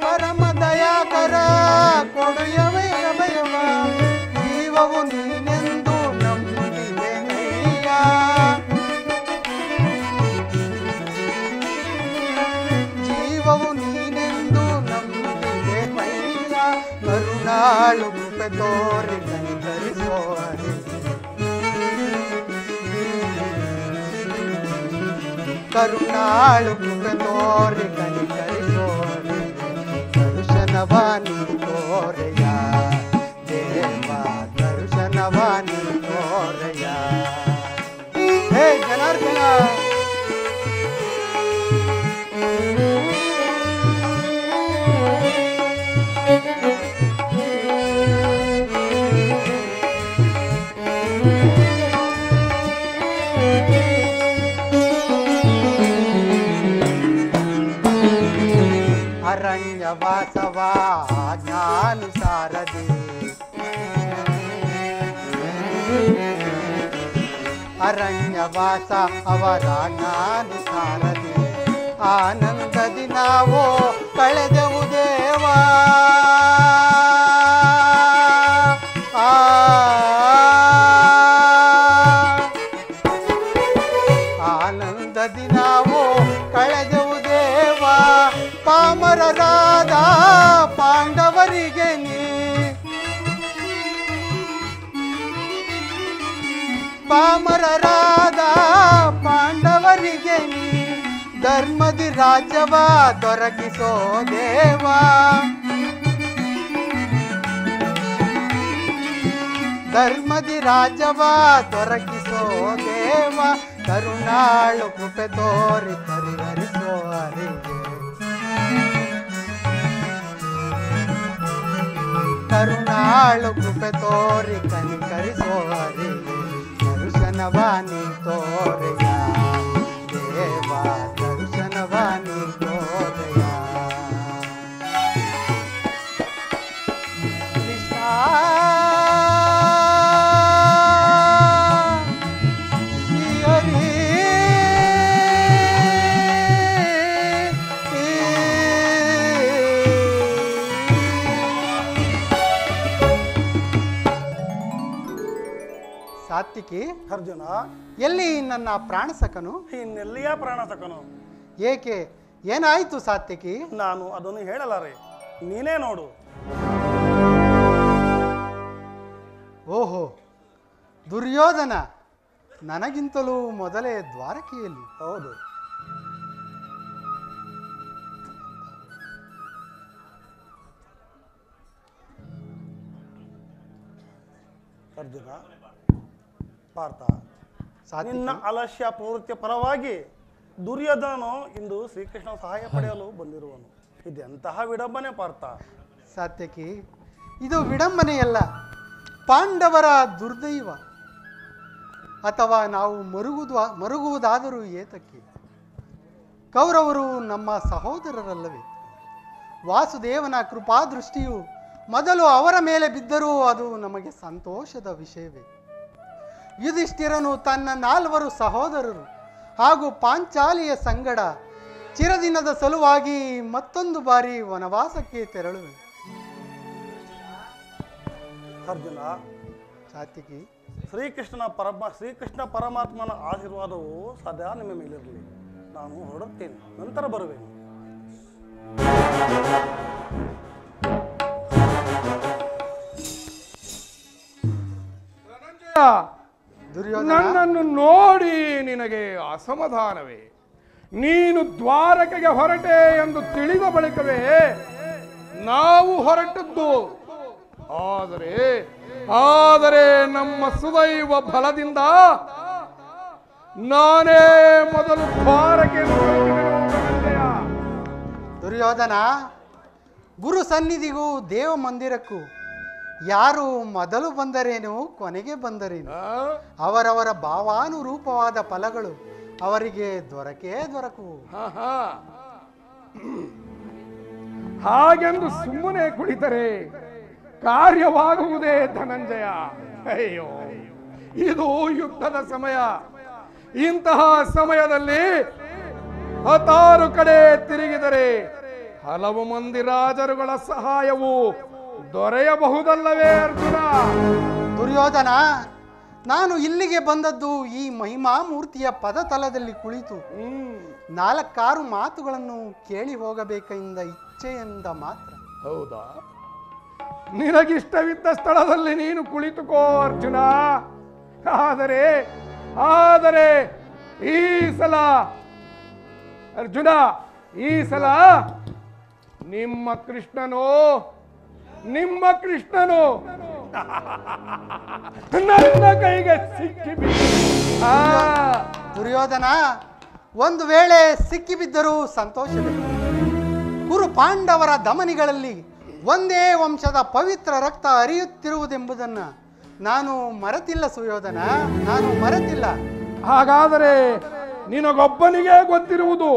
A: ಪರಮ ದಯಾಕರ ಕೊಡು ಯಮಗ ಭಯವ. ಜೀವವು ನೀನೆಂದು ನಂಬುತ್ತಿದ್ದೇನಯ್ಯ, ಜೀವವು ನೀನೆಂದು ನಂಬುತ್ತಿದ್ದೇನಯ್ಯ. ಕರುಣಾಳು ಕೃಪೆ ತೋರಿ ಕನಿಕರಿಸೋರೆ, ಕರುಣಾಳು ಕೃಪೆ ತೋರಿ ಕನಿಕರಿಸೋರೆ. ದರ್ಶನವಾನಿ ತೋರೆಯ ದೇವ, ದರ್ಶನವಾನಿ ತೋರೆಯ. ಹೇ ಜನಾರ್ದನ, ಅರಣ್ಯವಾಸವ ಜ್ಞಾನುಸಾರದಿ, ಅರಣ್ಯವಾಸ ಅವರ ಜ್ಞಾನುಸಾರದಿ. ಆನಂದದಿ ನಾವು ಕಳೆದೆವು ದೇವ, ಪಾಮರರಾದ ಪಾಂಡವರಿಗೆ ನೀ ಧರ್ಮದಿ ರಾಜ್ಯವ ದೊರಕಿಸೋ ದೇವ. ಧರ್ಮದಿ ರಾಜ್ಯವ ದೊರಕಿಸೋ ದೇವ. ಕರುಣಾಳು ಕೃಪೆ ತೋರಿ ಪರಿಹರಿಸೋ ಹರಿಗೆ. ಕರುಣಾಳು ಕೃಪೆ ತೋರಿ ಕನಿಕರಿಸೋ ಹರಿಗೆ. ದರ್ಶನವಾನಿ ತೋರೆಯ ದೇವ. ದರ್ಶನವಾನಿ ತೋರೆಯ ಕೃಷ್ಣ. ಸಾತ್ವಿಕಿ,
E: ಅರ್ಜುನ,
A: ಎಲ್ಲಿ ನನ್ನ ಪ್ರಾಣಸಕನು?
E: ಇನ್ನೆಲ್ಲಿಯ ಪ್ರಾಣಸಕನು?
A: ಏಕೆ, ಏನಾಯಿತು ಸಾತ್ವಿಕಿ?
E: ನಾನು ಅದನ್ನು ಹೇಳಲಾರೆ, ನೀನೇ ನೋಡು.
A: ಓಹೋ, ದುರ್ಯೋಧನ ನನಗಿಂತಲೂ ಮೊದಲೇ ದ್ವಾರಕೆಯಲ್ಲಿ.
E: ಹೌದು. ಅರ್ಜುನ, ಪಾರ್ಥ, ನಿನ್ನ ಅಲಕ್ಷ್ಯ ಪ್ರವೃತ್ತಿಯ ಪರವಾಗಿ ದುರ್ಯೋಧನನು ಇಂದು ಶ್ರೀಕೃಷ್ಣ ಸಹಾಯ ಪಡೆಯಲು ಬಂದಿರುವನು. ಇದೆಂತಹ ವಿಡಂಬನೆ ಪಾರ್ಥ.
A: ಸಾತ್ವಿಕಿ, ಇದು ವಿಡಂಬನೆಯಲ್ಲ, ಪಾಂಡವರ ದುರ್ದೈವ. ಅಥವಾ ನಾವು ಮರುಗುವುದಾದರೂ ಏತಕ್ಕೆ? ಕೌರವರು ನಮ್ಮ ಸಹೋದರರಲ್ಲವೇ? ವಾಸುದೇವನ ಕೃಪಾದೃಷ್ಟಿಯು ಮೊದಲು ಅವರ ಮೇಲೆ ಬಿದ್ದರೂ ಅದು ನಮಗೆ ಸಂತೋಷದ ವಿಷಯವೇ. ಯುಧಿಷ್ಠಿರನು ತನ್ನ 4 ಸಹೋದರರು ಹಾಗೂ ಪಾಂಚಾಲಿಯ ಸಂಗಡ ಚಿರದಿನದ ಸಲುವಾಗಿ ಮತ್ತೊಂದು ಬಾರಿ ವನವಾಸಕ್ಕೆ ತೆರಳುವೆ.
E: ಅರ್ಜುನ,
A: ಸಾತ್ವಿಕಿ,
E: ಶ್ರೀಕೃಷ್ಣ ಪರಮಾತ್ಮನ ಆಶೀರ್ವಾದವು ಸದಾ ನಿಮ್ಮ ಮೇಲಿರಲಿ. ನಾನು ಹೊರಡುತ್ತೇನೆ, ನಂತರ ಬರುವೆನು.
B: ನನ್ನನ್ನು ನೋಡಿ ನಿನಗೆ ಅಸಮಾಧಾನವೇ? ನೀನು ದ್ವಾರಕೆಗೆ ಹೊರಟೆ ಎಂದು ತಿಳಿದ ಬಳಿಕವೇ ನಾವು ಹೊರಟದ್ದು. ಆದರೆ ನಮ್ಮ ಸುದೈವ ಫಲದಿಂದ ನಾನೇ ಮೊದಲು ದ್ವಾರಕೆಯನ್ನು
A: ದುರ್ಯೋಧನ, ಗುರು ಸನ್ನಿಧಿಗೂ ದೇವ ಮಂದಿರಕ್ಕೂ ಯಾರು ಮೊದಲು ಬಂದರೇನು ಕೊನೆಗೆ ಬಂದರೇನು, ಅವರವರ ಭಾವಾನುರೂಪವಾದ ಫಲಗಳು ಅವರಿಗೆ ದೊರಕುವು.
B: ಹಾಗೆಂದು ಸುಮ್ಮನೆ ಕುಳಿತರೆ ಕಾರ್ಯವಾಗುವುದೇ ಧನಂಜಯ. ಅಯ್ಯೋ, ಇದು ಯುದ್ಧದ ಸಮಯ. ಇಂತಹ ಸಮಯದಲ್ಲಿ 16 ಕಡೆ ತಿರುಗಿದರೆ ಹಲವು ಮಂದಿ ರಾಜರುಗಳ ಸಹಾಯವು ದೊರೆಯಬಹುದಲ್ಲವೇ ಅರ್ಜುನ?
A: ದುರ್ಯೋಧನ, ನಾನು ಇಲ್ಲಿಗೆ ಬಂದದ್ದು ಈ ಮಹಿಮಾ ಮೂರ್ತಿಯ ಪದತಲದಲ್ಲಿ ಕುಳಿತು 4 ಮಾತುಗಳನ್ನು ಕೇಳಿ ಹೋಗಬೇಕೆಂದ ಇಚ್ಛೆಯಿಂದ ಮಾತ್ರ.
B: ಹೌದಾ? ನಿನಗಿಷ್ಟವಿದ್ದ ಸ್ಥಳದಲ್ಲಿ ನೀನು ಕುಳಿತುಕೋ ಅರ್ಜುನ. ಆದರೆ ಈ ಸಲ ಅರ್ಜುನ, ಈ ಸಲ ನಿಮ್ಮ ಕೃಷ್ಣನು ನನ್ನ ಕೈಗೆ ಸಿಕ್ಕಿಬಿದ್ದ.
A: ದುರ್ಯೋಧನ, ಒಂದು ವೇಳೆ ಸಿಕ್ಕಿಬಿದ್ದರೂ ಸಂತೋಷವೇ. ಕುರು ಪಾಂಡವರ ಧಮನಿಗಳಲ್ಲಿ ಒಂದೇ ವಂಶದ ಪವಿತ್ರ ರಕ್ತ ಹರಿಯುತ್ತಿರುವುದೆಂಬುದನ್ನು ನಾನು ಮರೆತಿಲ್ಲ ಸುಯೋಧನ, ನಾನು ಮರೆತಿಲ್ಲ.
B: ಹಾಗಾದರೆ ನಿನಗೊಬ್ಬನಿಗೆ ಗೊತ್ತಿರುವುದು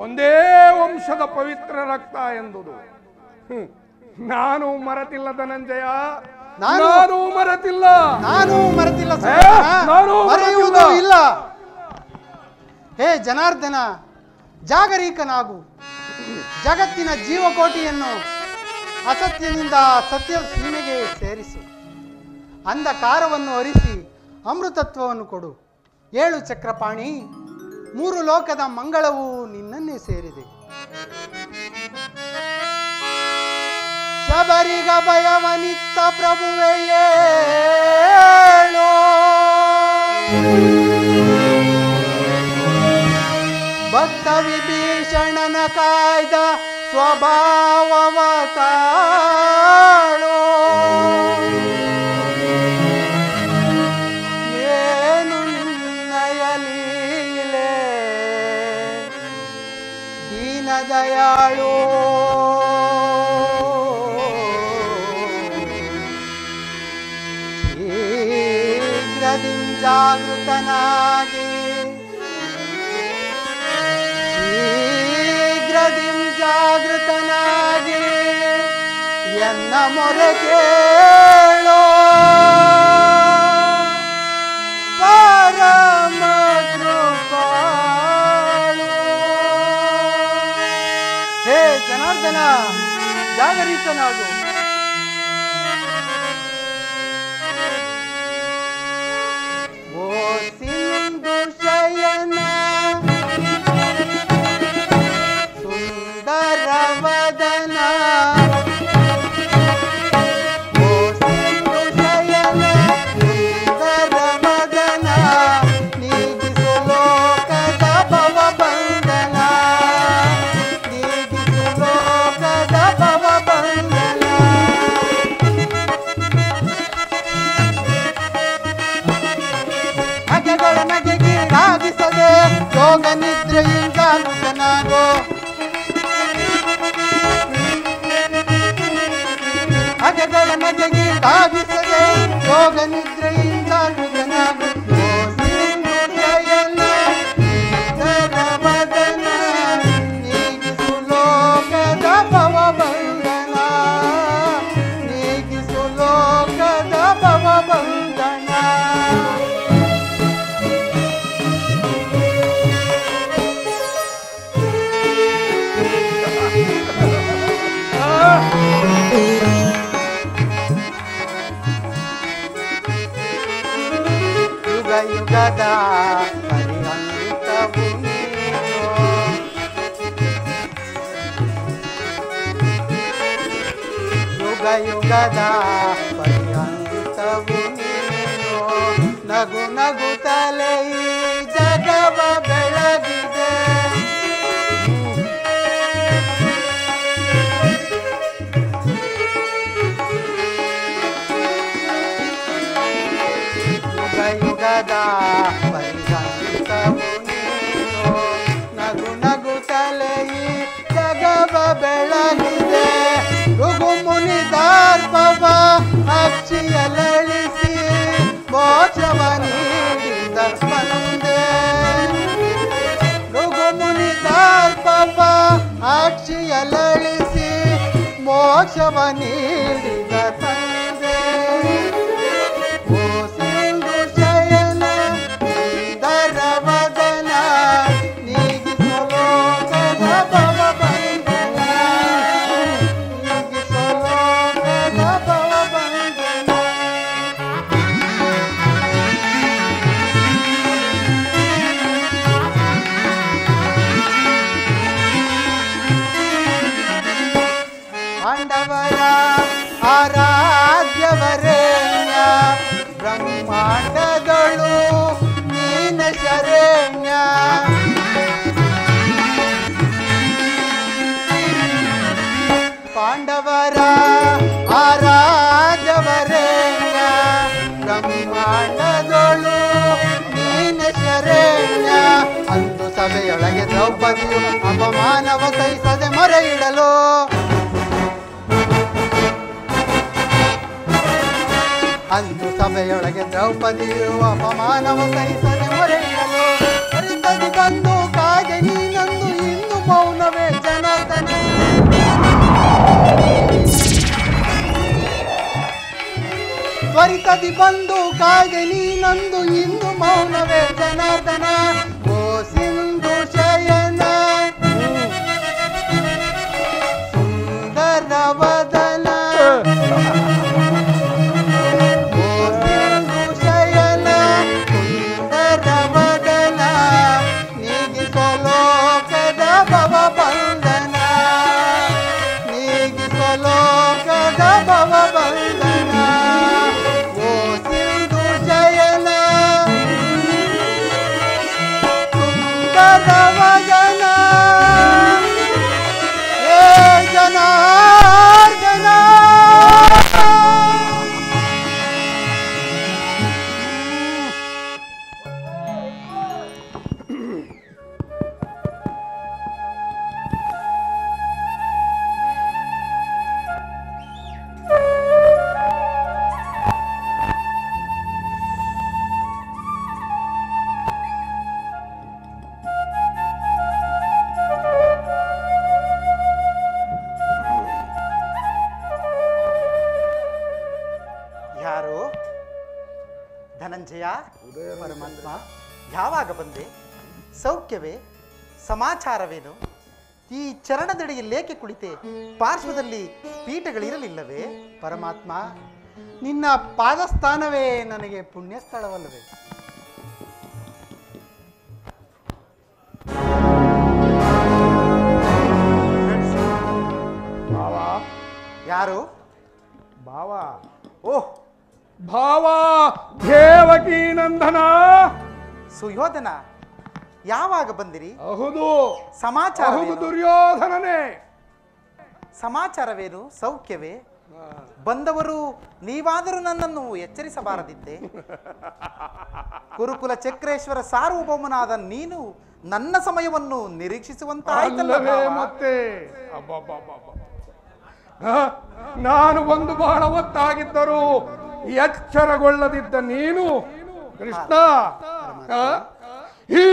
B: ಒಂದೇ ವಂಶದ ಪವಿತ್ರ ರಕ್ತ ಎಂಬುದು. ನಾನು ಮರೆತಿಲ್ಲ ಧನಂಜಯ, ನಾನು ಮರೆತಿಲ್ಲ
A: ಮರೆಯುವುದೂ ಇಲ್ಲ. ಹೇ ಜನಾರ್ದನ, ಜಾಗರೀಕನಾಗು. ಜಗತ್ತಿನ ಜೀವಕೋಟಿಯನ್ನು ಅಸತ್ಯದಿಂದ ಸತ್ಯ ಸೀಮೆಗೆ ಸೇರಿಸು. ಅಂಧಕಾರವನ್ನು ಅರಿಸಿ ಅಮೃತತ್ವವನ್ನು ಕೊಡು. 7 ಚಕ್ರಪಾಣಿ, 3 ಲೋಕದ ಮಂಗಳವು ನಿನ್ನನ್ನೇ ಸೇರಿದೆ. ಶಬರಿಗ ಭಯವನಿತ್ತ ಪ್ರಭುವೆಯೇಳೋ, ಭಕ್ತ ವಿಭೀಷಣನ ಕಾಯ್ದ ಸ್ವಭಾವವ ತಾಳೋ ಏನು ನಿನ್ನಯ ಲೀಲೆ ದೀನ ದಯಾಳು ಶೀಘ್ರದಿಂ ಜಾಗೃತನಾಗಿ ಜಾಗೃತನಾಗಿ ಎನ್ನ ಮೊರೆ ಕೇಳೋ ಪರಮ ಕೃಪಾಳು. ಹೇ ಜನಾರ್ದನ, ಜಾಗರಿತನಾಗು. ಓ ಸಿಂಧು ಶಯನ ಸುಂದರವದನ, ಓ ಸಿಂಧು ಶಯನ ಸುಂದರವದನ, ನೀಗಿಸು ಲೋಕದ ಭವಬಂಧನ, ನೀಗಿಸು ಲೋಕದ ಭವಬಂಧನ. ನಗೆಗಳ ನಗೆಗೀಡಾಗಿಸದೆ ಯೋಗ ನಿದ್ರೆಯಿಂದ ನುತನಾಗೋ, ನಗೆಗಳ ನಗೆಗೀಡಾಗಿಸದೆ ಯೋಗ ನಿದ್ರೆಯಿಂದ ನುತನಾಗೋ. ಓ ಸಿಂಧು ಶಯನ ಸುಂದರವದನ, ನೀಗಿಸು ಲೋಕದ ಭವಬಂಧನ, ನೀಗಿಸು ಲೋಕದ ಭವಬಂಧನ. ಯುಗ ಯುಗದ ಪರ್ಯಂತವು ನೀನು, ಯುಗ ಯುಗದ ಪರ್ಯಂತವು ನೀನು, ನಗು ನಗುತ್ತಲೇ ಈ ಜಗವ ಬೆಳಗಿದೆ. ಯುಗ ಯುಗದ ಪರ್ಯಂತವು ನೀನು, ನಗು ನಗುತ್ತಲೇ ಈ ಜಗವ ಬೆಳಗಿದೆ. ಋಗು ಮುನಿದಾರ್ಪವ ಅಕ್ಷಿಯಲಳಿಸಿ ಮೋಕ್ಷವ ನೀಡಿದ ಬಂದೆ. ಋಗು ಮುನಿದಾರ್ಪವ ಅಕ್ಷಿಯಲಳಿಸಿ ಮೋಕ್ಷವ ನೀಡಿದ ತಂದೆ. ಓ ಸಿಂಧು ಶಯನ ಸುಂದರವದನ, ನೀಗಿಸು ಲೋಕದ ಭವಬಂಧನ, ನೀಗಿಸು ಲೋಕದ ಭವಬಂಧನ. ಪಾಂಡವರ ಆರಾಧ್ಯವರೇಣ್ಯ, ಬ್ರಹ್ಮಾಂಡದಳು ನೀನ ಶರಣ್ಯ. ಪಾಂಡವರ ಆರಾಧ್ಯವರೇಣ್ಯ, ಬ್ರಹ್ಮಾಂಡದಳು ನೀನ ಶರಣ್ಯ. ಅಂದು ಸಭೆಯೊಳಗೆ ದ್ರೌಪದಿಯು ಅಪಮಾನವ ಸಹಿಸದೆ ಮೊರೆ ಇಡಲು, ಅಂದು ಸಭೆಯೊಳಗೆ ದ್ರೌಪದಿಯು ಅಪಮಾನವ ಸಹಿಸದೆ ಮೊರೆ ಇಡಲು. ತ್ವರಿತದಿ ಬಂದು ಕಾಗೆ ನೀನಂದು ಇನ್ನು ಮೌನವೇ ಜನಾರ್ದನ. ತ್ವರಿತದಿ ಬಂದು ಕಾಗೆ ನೀನಂದು ಇನ್ನು ಮೌನವೇ ಜನಾರ್ದನ. ಓ ಸಿಂಧು ಶಯನ ಸುಂದರವದನ, ಓ ಸಿಂಧು ಶಯನ ಸುಂದರವದನ, ನೀಗಿಸೋ ಲೋಕದ ಭವಬಂಧನ, ನೀಗಿಸೋ ಲೋಕದ ಭವಬಂಧನ. ಓ ಸಿಂಧು ಶಯನ ಯಾರು? ಧನಂಜಯ. ಪರಮಾತ್ಮ, ಯಾವಾಗ ಬಂದೆ? ಸೌಖ್ಯವೇ? ಸಮಾಚಾರವೇನು? ಈ ಚರಣದಡಿಯಲ್ಲೇಕೆ ಕುಳಿತೆ? ಪಾರ್ಶ್ವದಲ್ಲಿ ಪೀಠಗಳಿರಲಿಲ್ಲವೇ?
F: ಪರಮಾತ್ಮ, ನಿನ್ನ ಪಾದಸ್ಥಾನವೇ ನನಗೆ ಪುಣ್ಯ ಸ್ಥಳವಲ್ಲವೇ?
B: ಭಾವ.
A: ಯಾರು?
B: ಭಾವ.
A: ಓಹ್,
B: ಭಾವ ದೇವಕಿ ನಂದನ.
A: ಸುಯೋಧನ, ಯಾವಾಗ ಬಂದಿರಿ?
B: ಹೌದು,
A: ಸಮಾಚಾರ
B: ಹೌದು ದುರ್ಯೋಧನನೇ.
A: ಸಮಾಚಾರವೇನು? ಸೌಖ್ಯವೇ? ಬಂದವರು ನೀವಾದರೂ ನನ್ನನ್ನು ಎಚ್ಚರಿಸಬಾರದಿತ್ತೆ? ಕುರುಕುಲ ಚಕ್ರೇಶ್ವರ ಸಾರ್ವಭೌಮನಾದ ನೀನು ನನ್ನ ಸಮಯವನ್ನು ನಿರೀಕ್ಷಿಸುವಂತಾಯ್ತಲ್ಲವೇ?
B: ಮತ್ತೆ ನಾನು ಒಂದು ಬಹಳ ಹೊತ್ತಾಗಿದ್ದರೂ ಎಚ್ಚರಗೊಳ್ಳದಿದ್ದ ನೀನು ಕೃಷ್ಣ, ಈ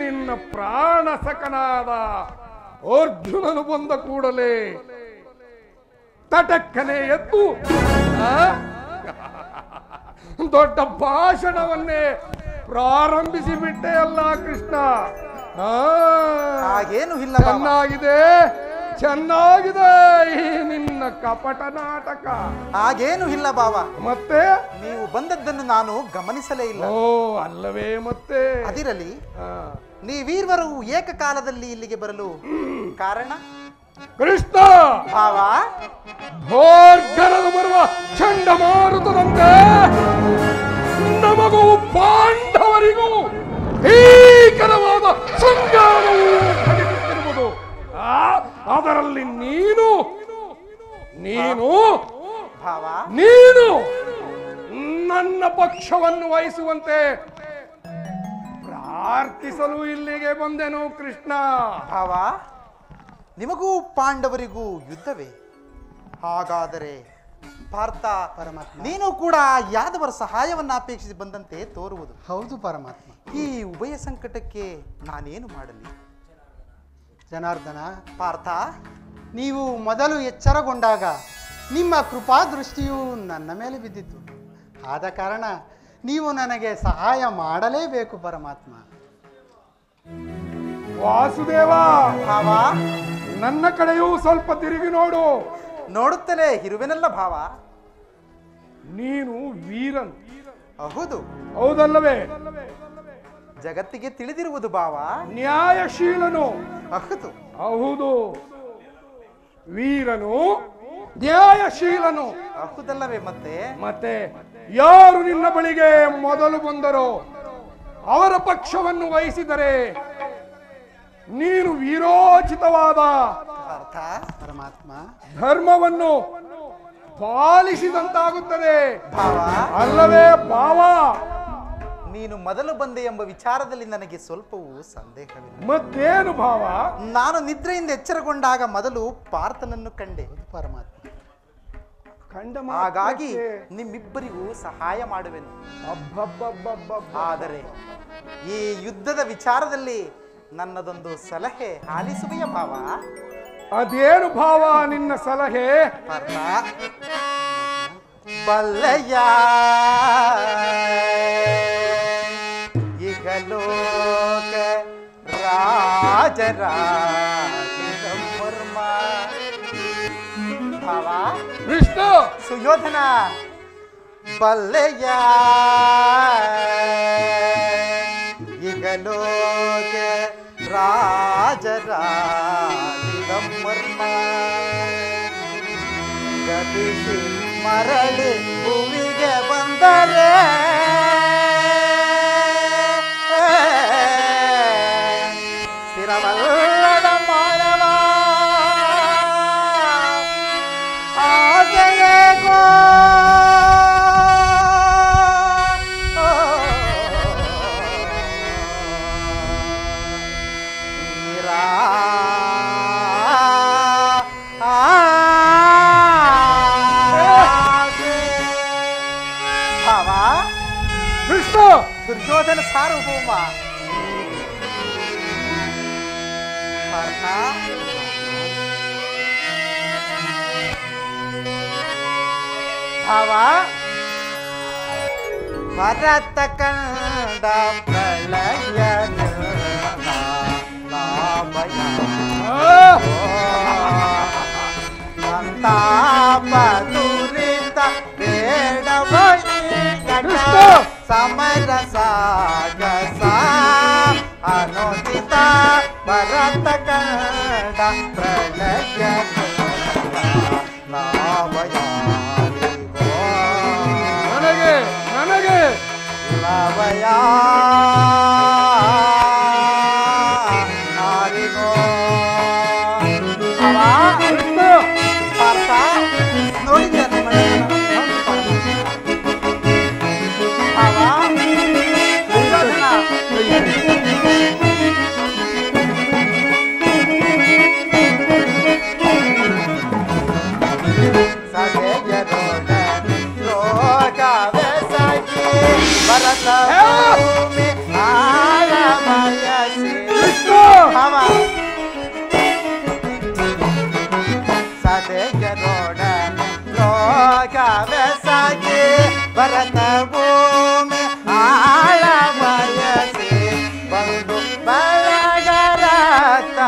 B: ನಿನ್ನ ಪ್ರಾಣ ಸಕನಾದ ಅರ್ಜುನನು ಬಂದ ಕೂಡಲೇ ತಟಕ್ಕನೆ ಎದ್ದು ದೊಡ್ಡ ಭಾಷಣವನ್ನೇ ಪ್ರಾರಂಭಿಸಿ ಬಿಟ್ಟೆ ಅಲ್ಲ ಕೃಷ್ಣ.
A: ಹಾಗೇನು ಇಲ್ಲ.
B: ಚೆನ್ನಾಗಿದೆ, ಚೆನ್ನಾಗಿದೆ ಈ ನಿನ್ನ ಕಪಟ ನಾಟಕ.
A: ಹಾಗೇನು ಇಲ್ಲ ಬಾವ.
B: ಮತ್ತೆ
A: ನೀವು ಬಂದದ್ದನ್ನು ನಾನು ಗಮನಿಸಲೇ ಇಲ್ಲ.
B: ಓ ಅಲ್ಲವೇ? ಮತ್ತೆ
A: ಅದಿರಲಿ, ನೀವೀರ್ವರು ಏಕಕಾಲದಲ್ಲಿ ಇಲ್ಲಿಗೆ ಬರಲು ಕಾರಣ?
B: ಕೃಷ್ಣ,
A: ಭಾವ,
B: ಭೋರ್ಗರದು ಬರುವ ಚಂಡಮಾರುತದಂತೆ ನಮಗೂ ಪಾಂಡವರಿಗೂ ಭೀಕರವಾದ ಸಂಗ್ರಾಮವು ನಡೆಯುತ್ತಿರುವುದು. ಅದರಲ್ಲಿ ನೀನು
A: ಭಾವ,
B: ನೀನು ನನ್ನ ಪಕ್ಷವನ್ನು ವಹಿಸುವಂತೆ ಪ್ರಾರ್ಥಿಸಲು ಇಲ್ಲಿಗೆ ಬಂದೆನು ಕೃಷ್ಣ.
A: ಭಾವ, ನಿಮಗೂ ಪಾಂಡವರಿಗೂ ಯುದ್ಧವೇ? ಹಾಗಾದರೆ ಪಾರ್ಥ,
F: ಪರಮಾತ್ಮ,
A: ನೀನು ಕೂಡ ಯಾದವರ ಸಹಾಯವನ್ನು ಅಪೇಕ್ಷಿಸಿ ಬಂದಂತೆ ತೋರುವುದು.
F: ಹೌದು ಪರಮಾತ್ಮ.
A: ಈ ಉಭಯ ಸಂಕಟಕ್ಕೆ ನಾನೇನು ಮಾಡಲಿ?
F: ಜನಾರ್ದನ,
A: ಪಾರ್ಥ,
F: ನೀವು ಮೊದಲು ಎಚ್ಚರಗೊಂಡಾಗ ನಿಮ್ಮ ಕೃಪಾ ದೃಷ್ಟಿಯು ನನ್ನ ಮೇಲೆ ಬಿದ್ದಿತ್ತು. ಆದ ಕಾರಣ ನೀವು ನನಗೆ ಸಹಾಯ ಮಾಡಲೇಬೇಕು ಪರಮಾತ್ಮ.
B: ವಾಸುದೇವ,
A: ಭಾವ,
B: ನನ್ನ ಕಡೆಯೂ ಸ್ವಲ್ಪ ತಿರುಗಿ ನೋಡು.
A: ನೋಡುತ್ತಲೇ ಇರುವೆನಲ್ಲ ಭಾವ.
B: ನೀನು ವೀರನು,
A: ಹೌದು,
B: ಹೌದಲ್ಲವೇ?
A: ಜಗತ್ತಿಗೆ ತಿಳಿದಿರುವುದು ಭಾವ.
B: ನ್ಯಾಯಶೀಲನು,
A: ಹೌದು,
B: ಹೌದು. ವೀರನು, ನ್ಯಾಯಶೀಲನು.
A: ಹೌದಲ್ಲವೇ? ಮತ್ತೆ
B: ಯಾರು ನಿನ್ನ ಬಳಿಗೆ ಮೊದಲು ಬಂದರೋ ಅವರ ಪಕ್ಷವನ್ನು ವಹಿಸಿದರೆ ನೀನು ವೀರೋಚಿತವಾದ
A: ಪಾರ್ಥ,
F: ಪರಮಾತ್ಮ,
B: ಧರ್ಮವನ್ನು ಪಾಲಿಸಿದಂತಾಗುತ್ತದೆ.
A: ಭಾವ,
B: ಅಲ್ಲವೇ ಭಾವ?
A: ನೀನು ಮೊದಲು ಬಂದೆ ಎಂಬ ವಿಚಾರದಲ್ಲಿ ನನಗೆ ಸ್ವಲ್ಪವೂ ಸಂದೇಹವಿಲ್ಲ.
B: ಮತ್ತೇನು ಭಾವ?
A: ನಾನು ನಿದ್ರೆಯಿಂದ ಎಚ್ಚರಗೊಂಡಾಗ ಮೊದಲು ಪಾರ್ಥನನ್ನು ಕಂಡೆ.
F: ಪರಮಾತ್ಮ,
A: ಹಾಗಾಗಿ ನಿಮ್ಮಿಬ್ಬರಿಗೂ ಸಹಾಯ ಮಾಡುವೆನು. ಆದರೆ ಈ ಯುದ್ಧದ ವಿಚಾರದಲ್ಲಿ ನನ್ನದೊಂದು ಸಲಹೆ ಆಲಿಸುವೆಯ ಭಾವ?
B: ಅದೇನು ಭಾವ ನಿನ್ನ ಸಲಹೆ?
A: ಪಾರ್ಥ, ಬಲ್ಲಯ್ಯ ಇಹಲೋಕ ರಾಜರಾಜ ಮರ್ಮ. ಭಾವ,
B: ವಿಷ್ಣು,
A: ಸುಯೋಧನ, ಬಲ್ಲಯ್ಯ ಇಹಲೋಕ ರಾಜರಾಜ ಮರ್ಮ. ಗತಿಸಿ ಮರಳಿ ಭೂಮಿಗೆ ಬಂದರೆ ಸ್ಥಿರವಲ್ಲದ ಮಾನವ ಆಸೆಗೋ
B: ವಿಷ್ಣು,
A: ದುರ್ಯೋಧನ ಸಾರ್ವಭೌಮ. ಪಾರ್ಥ, ಭಾವ, ಭರತ ಕಂಡ ಪ್ರಳಯ ಸಂತಾಪ ದುರಿತ ಬೇಡವೈ ಸಮರ ಸಾಗಸ ಅನುಚಿತ ಭರತ ಕಂಡ ಪ್ರಳಯ
B: ನನಗೆ
A: ಲವಯ ಭರತ ಭೂಮಿ ಆಳ ಬಯಸಿ ಬಂದು ಬಳಗರತ್ತ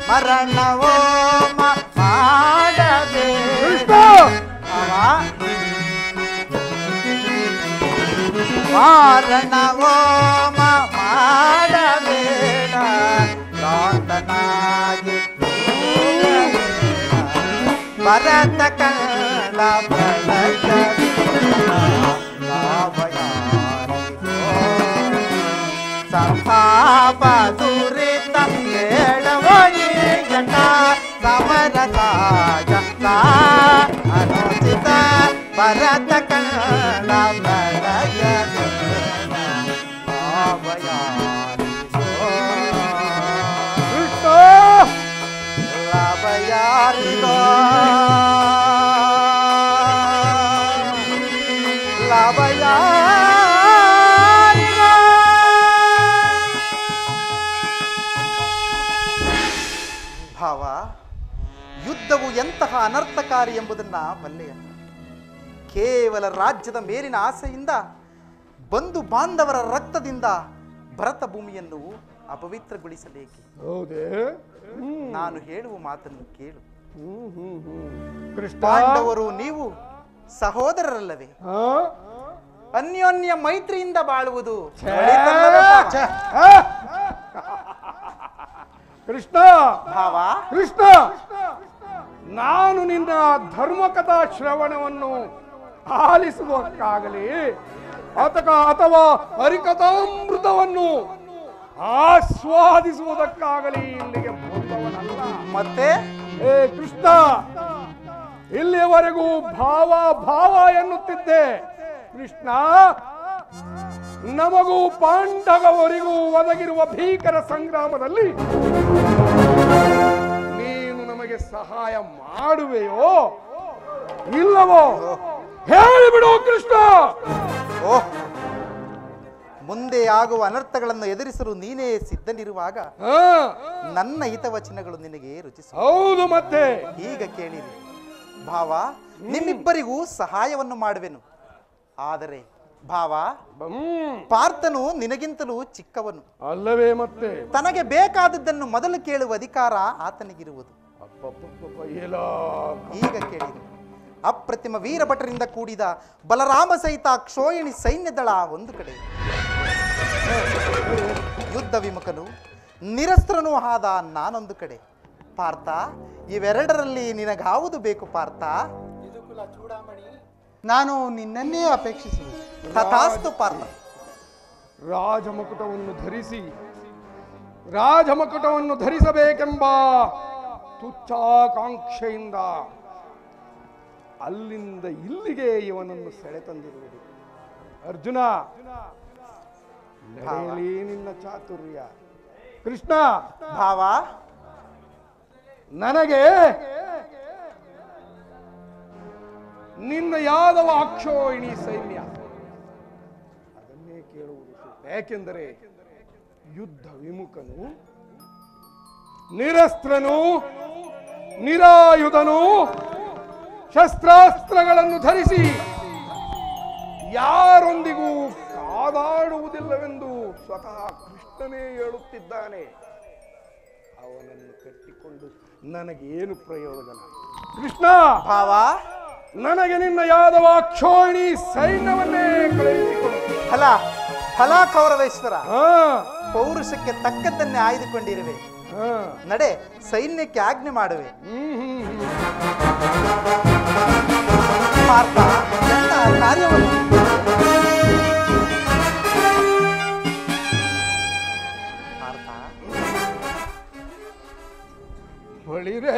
A: ಮರಣವೋ ಮಾಡಬೇ ಮಾರಣವೋ ಮಾಡಬೇಡ ಪ್ರಾಂತನಾಗಿ ಭರತ ಕಂಡ ಪ್ರಳಯ ಸಂತಾಪ ದುರಿತ ಬೇಡವೈ ಜಟ ಸಮರ ಸಾಗಸ ಅನುಚಿತ ಭರತ ಕಂಡ ಪ್ರಳಯ ಲಭಯಾರಿಗೋ ಲಭಯಾರಿಗೋ ಭಾವ, ಯುದ್ಧವು ಎಂತಹ ಅನರ್ಥಕಾರಿ ಎಂಬುದನ್ನ ಬಲ್ಲೆಯ. ಕೇವಲ ರಾಜ್ಯದ ಮೇಲಿನ ಆಸೆಯಿಂದ ಬಂಧು ಬಾಂಧವರ ರಕ್ತದಿಂದ ಭರತ ಭೂಮಿಯನ್ನು ಅಪವಿತ್ರಗೊಳಿಸಲೇಕೆ?
B: ಹೌದೇ?
A: ನಾನು ಹೇಳುವ ಮಾತನ್ನು ಕೇಳು.
B: ಕೃಷ್ಣ,
A: ಪಾಂಡವರು ನೀವು ಸಹೋದರರಲ್ಲವೇ? ಅನ್ಯೋನ್ಯ ಮೈತ್ರಿಯಿಂದ ಬಾಳುವುದು ಒಳಿತಲ್ಲವೇ ಭಾವ?
B: ಕೃಷ್ಣ
A: ಭಾವ,
B: ಕೃಷ್ಣ, ನಾನು ನಿನ್ನ ಧರ್ಮಕಥಾ ಶ್ರವಣವನ್ನು ಆಲಿಸುವುದಕ್ಕಾಗಲಿ ಅಥವಾ ಹರಿಕಥಾಮೃತವನ್ನು ಆಸ್ವಾದಿಸುವುದಕ್ಕಾಗಲಿ ಇಲ್ಲಿಗೆ ಬಂದವನಲ್ಲ.
A: ಮತ್ತೆ
B: ಏ ಕೃಷ್ಣ, ಇಲ್ಲಿಯವರೆಗೂ ಭಾವ ಭಾವ ಎನ್ನುತ್ತಿದ್ದೆ. ಕೃಷ್ಣ, ನಮಗೂ ಪಾಂಡವರಿಗೂ ಒದಗಿರುವ ಭೀಕರ ಸಂಗ್ರಾಮದಲ್ಲಿ ನೀನು ನಮಗೆ ಸಹಾಯ ಮಾಡುವೆಯೋ ಇಲ್ಲವೋ ಹೇಳಿಬಿಡು ಕೃಷ್ಣ.
A: ಓಹ್, ಮುಂದೆ ಆಗುವ ಅನರ್ಥಗಳನ್ನು ಎದುರಿಸಲು ನೀನೇ ಸಿದ್ಧನಿರುವಾಗ ನನ್ನ ಹಿತವಚನಗಳು ನಿನಗೆ ರುಚಿಸ.
B: ಹೌದು, ಮತ್ತೆ
A: ಈಗ ಕೇಳಿರಿ ಭಾವ, ನಿಮ್ಮಿಬ್ಬರಿಗೂ ಸಹಾಯವನ್ನು ಮಾಡುವೆನು. ಆದರೆ ಭಾವ, ಪಾರ್ಥನು ನಿನಗಿಂತಲೂ ಚಿಕ್ಕವನು
B: ಅಲ್ಲವೇ? ಮತ್ತೆ
A: ತನಗೆ ಬೇಕಾದದ್ದನ್ನು ಮೊದಲು ಕೇಳುವ ಅಧಿಕಾರ ಆತನಿಗಿರುವುದು. ಈಗ ಕೇಳಿರಿ, ಅಪ್ರತಿಮ ವೀರಭಟರಿಂದ ಕೂಡಿದ ಬಲರಾಮ ಸಹಿತ ಕ್ಷೋಹಿಣಿ ಸೈನ್ಯದಳ ಒಂದು ಕಡೆ, ಯುದ್ಧ ವಿಮುಖನು ನಿರಸ್ತ್ರನೂ ಆದ ನಾನೊಂದು ಕಡೆ. ಪಾರ್ಥ, ಇವೆರಡರಲ್ಲಿ ನಿನಗಾವುದು ಬೇಕು ಪಾರ್ಥ?
F: ನಾನು ನಿನ್ನನ್ನೇ ಅಪೇಕ್ಷಿಸುವುದು.
A: ತಥಾಸ್ತು ಪಾರ್ಥ.
B: ರಾಜಮಕುಟವನ್ನು ಧರಿಸಬೇಕೆಂಬ ತುಚ್ಛಾಕಾಂಕ್ಷೆಯಿಂದ ಅಲ್ಲಿಂದ ಇಲ್ಲಿಗೆ ಇವನನ್ನು ಸೆಳೆತಂದಿರುವುದು. ಅರ್ಜುನ, ನಡೆಯಲಿ ನಿನ್ನ ಚಾತುರ್ಯ. ಕೃಷ್ಣ,
A: ಭಾವ
B: ನನಗೆ ನಿನ್ನ ಯಾದವ ಅಕ್ಷೋಹಿಣಿ ಸೈನ್ಯ ಅದನ್ನೇ ಕೇಳುವುದು ಸೂಕ್ತ. ಯಾಕೆಂದರೆ ಯುದ್ಧ ವಿಮುಖನು, ನಿರಸ್ತ್ರನು, ನಿರಾಯುಧನು, ಶಸ್ತ್ರಾಸ್ತ್ರಗಳನ್ನು ಧರಿಸಿ ಯಾರೊಂದಿಗೂ ಕಾದಾಡುವುದಿಲ್ಲವೆಂದು ಸ್ವತಃ ಕೃಷ್ಣನೇ ಹೇಳುತ್ತಿದ್ದಾನೆ. ಅವನನ್ನು ಕಟ್ಟಿಕೊಂಡು ನನಗೇನು ಪ್ರಯೋಜನ? ಕೃಷ್ಣ,
A: ಭಾವ
B: ನನಗೆ ನಿನ್ನ ಯಾದವ ಅಕ್ಷೋಹಿಣಿ ಸೈನ್ಯವನ್ನೇ ಕಳುಹಿಸಿಕೊಡು.
A: ಫಲ ಫಲ ಕೌರವೇಶ್ವರ,
B: ಹಾ,
A: ಪೌರುಷಕ್ಕೆ ತಕ್ಕದ್ದನ್ನೇ ಆಯ್ದುಕೊಂಡಿರುವೆ.
B: ಹಾ.
A: ನಡೆ, ಸೈನ್ಯಕ್ಕೆ ಆಜ್ಞೆ ಮಾಡುವೆ. ಪಾರ್ಥ, ನನ್ನ ಕಾರ್ಯವನ್ನು ಪಾರ್ಥ,
B: ಬಳಿರೇ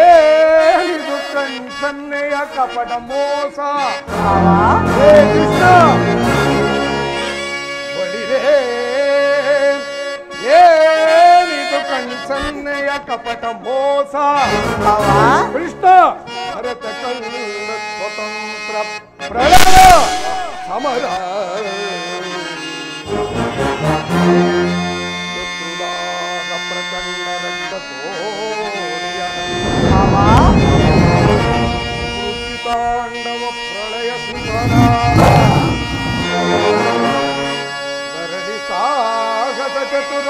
B: ಏನಿದು ಕಣ್ಸನ್ನೆಯ ಕಪಟ ಮೋಸ. ಹೇ ಕೃಷ್ಣ, ಬಳಿರೇ ಏನಿದು ಕಣ್ಸನ್ನೆಯ ಕಪಟ ಮೋಸ. ಕೃಷ್ಣ, ಭರತ ಕಲ್ಲ ಸ್ವತಂತ್ರ ಪ್ರಳಯ ಸಮರ ಶತ್ರುದಾಗ ಪ್ರಚಂಡ ರಕ್ತ ಕೋಡಿಯ ತಾಂಡವ ಪ್ರಳಯ ಸರಣಿ ಸಾಗತ ಚತುರ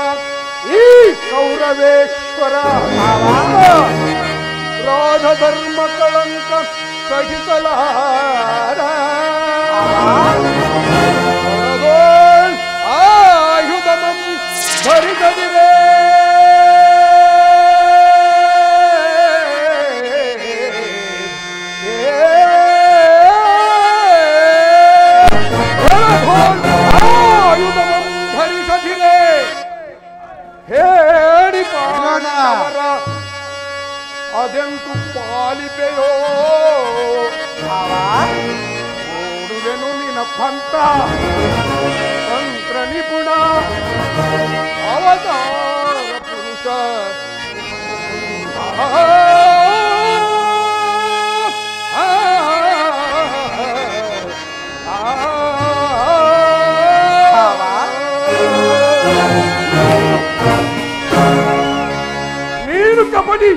B: ಈ ಕೌರವೇಶ್ವರ ರಾಜಧರ್ಮ ಕಳಂಕ ಸಹಿಸಲಾರ ಆಯುಧಮಂ ಧರಿಸದಿರೇ ಆಯುಧಮಂ ಧರಿಸದಿರೇ ಹೇಳಿ ಪಾಂಡವರ ಅದೆಂಟು ಪಾಲಿಪೆಯೋ. ನೋಡುವೆನು ನಿನ್ನ ಪಂಥ ತಂತ್ರ ನಿಪುಣ ಅವತಾರ ಪುರುಷ. ನೀನು ಕಪಟಿ,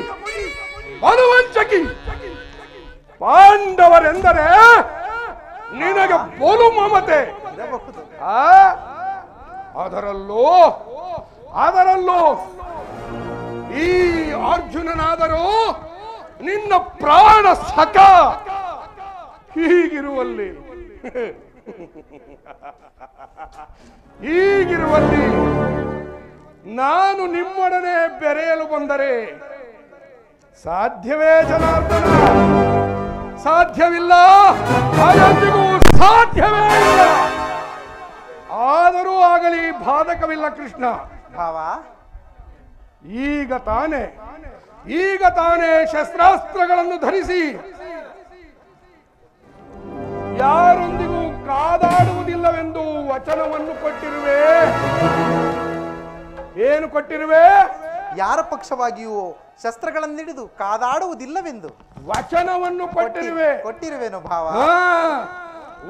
B: ಮನುವಂಚಕಿ. ಪಾಂಡವರೆಂದರೆ ನಿನಗೆ ಬೋಲು ಮಮತೆ. ಅದರಲ್ಲೂ ಈ ಅರ್ಜುನನಾದರೂ ನಿನ್ನ ಪ್ರಾಣ ಸಖ. ಹೀಗಿರುವಲ್ಲಿ ನಾನು ನಿಮ್ಮೊಡನೆ ಬೆರೆಯಲು ಬಂದರೆ ಸಾಧ್ಯವೇ ಜನಾರ್ದನ? ಸಾಧ್ಯವಿಲ್ಲ, ಅದೆಂದಿಗೂ ಸಾಧ್ಯವೇ ಇಲ್ಲ. ಆದರೂ ಆಗಲಿ ಬಾಧಕವಿಲ್ಲ ಕೃಷ್ಣ.
A: ಭಾವ
B: ಈಗ ತಾನೇ ಶಸ್ತ್ರಾಸ್ತ್ರಗಳನ್ನು ಧರಿಸಿ ಯಾರೊಂದಿಗೂ ಕಾದಾಡುವುದಿಲ್ಲವೆಂದು ವಚನವನ್ನು ಕೊಟ್ಟಿರುವೆ. ಏನು ಕೊಟ್ಟಿರುವೆ?
A: ಯಾರ ಪಕ್ಷವಾಗಿಯೂ ಶಸ್ತ್ರಗಳನ್ನಿಡಿದು ಕಾದಾಡುವುದಿಲ್ಲವೆಂದು
B: ವಚನವನ್ನು
A: ಕೊಟ್ಟಿರುವೆನು ಭಾವ.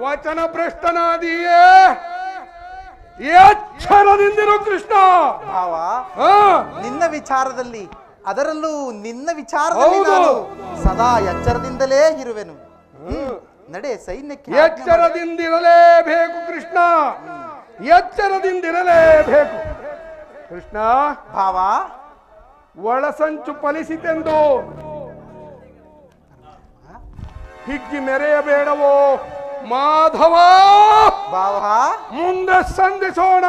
B: ವಚನ ಭ್ರಷ್ಟನಾದಿಯೇ, ಎಚ್ಚರದಿಂದಿರು ಕೃಷ್ಣ.
A: ಭಾವ, ನಿನ್ನ ವಿಚಾರದಲ್ಲಿ, ಅದರಲ್ಲೂ ನಿನ್ನ ವಿಚಾರದಲ್ಲಿ ನಾನು ಸದಾ ಎಚ್ಚರದಿಂದಲೇ ಇರುವೆನು. ನಡೆ, ಸೈನ್ಯಕ್ಕೆ
B: ಎಚ್ಚರದಿಂದಿರಲೇಬೇಕು ಕೃಷ್ಣ, ಎಚ್ಚರದಿಂದಿರಲೇಬೇಕು ಕೃಷ್ಣ.
A: ಭಾವ,
B: ಒಳಸಂಚು ಫಲಿಸಿತೆಂದು ಹಿಗ್ಗಿ ಮೆರೆಯಬೇಡವೋ ಮಾಧವ.
A: ಭಾವ,
B: ಮುಂದೆ ಸಂಧಿಸೋಣ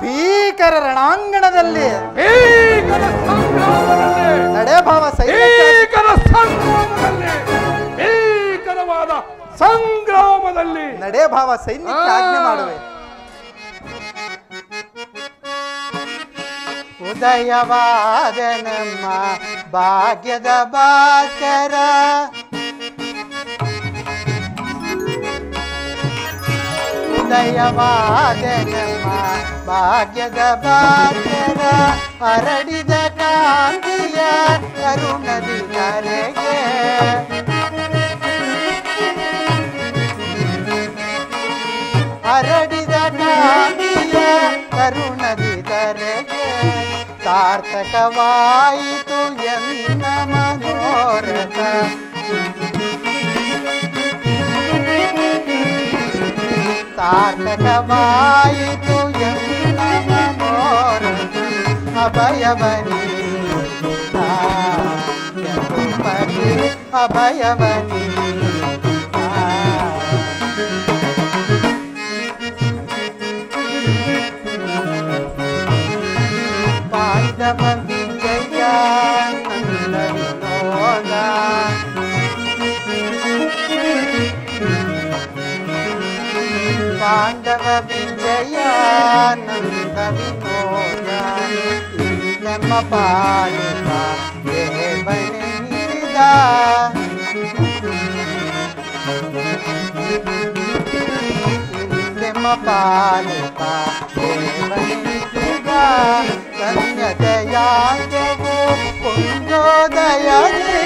A: ಭೀಕರ ರಣಾಂಗಣದಲ್ಲಿ.
B: ಭೀಕರ ಸಂಗ್ರಾಮದಲ್ಲಿ,
A: ನಡೆ ಭಾವ,
B: ಭೀಕರ ಸಂಗ್ರಾಮದಲ್ಲಿ, ಭೀಕರವಾದ ಸಂಗ್ರಾಮದಲ್ಲಿ.
A: ನಡೆ ಭಾವ, ಸೈನ್ಯಕ್ಕೆ ಆಜ್ಞೆ ಮಾಡುವೆ.
F: ಉದಯವಾದ ನಮ್ಮ ಭಾಗ್ಯದ ಭಾಸ್ಕರ ಉದಯವಾದ ನಮ್ಮ ಭಾಗ್ಯದ ಭಾಸ್ಕರ ಹರಡಿದ ಕಾಂತಿಯ ಕರುಣದಿ ಕರೆಗೆ ಹರಡಿದ ಕಾಂತಿಯ ಕರುಣದಿ ಕರೆಗೆ ಸಾರ್ಥಕವಾಯಿತು ಎನ್ನ ಮನೋರಥ ಸಾರ್ಥಕವಾಯಿತು ಎನ್ನ ಮನೋರಥ ಅಭಯವನಿ ಅಭಯವನಿ ಪಾಂಡವ ವಿಜಯ ನಂದನೋದ ಪಾಂಡವ ವಿಜಯ ನಂದ ವಿನೋದ ನಮ್ಮ ಪಾಲಿತ ದೇವನಿಸಿದ ನಮ್ಮ ಪಾಲಿತ ದೇವನಿಸಿದ ಧನ್ಯತೆಯಾದವು ಪುಣ್ಯೋದಯದೇ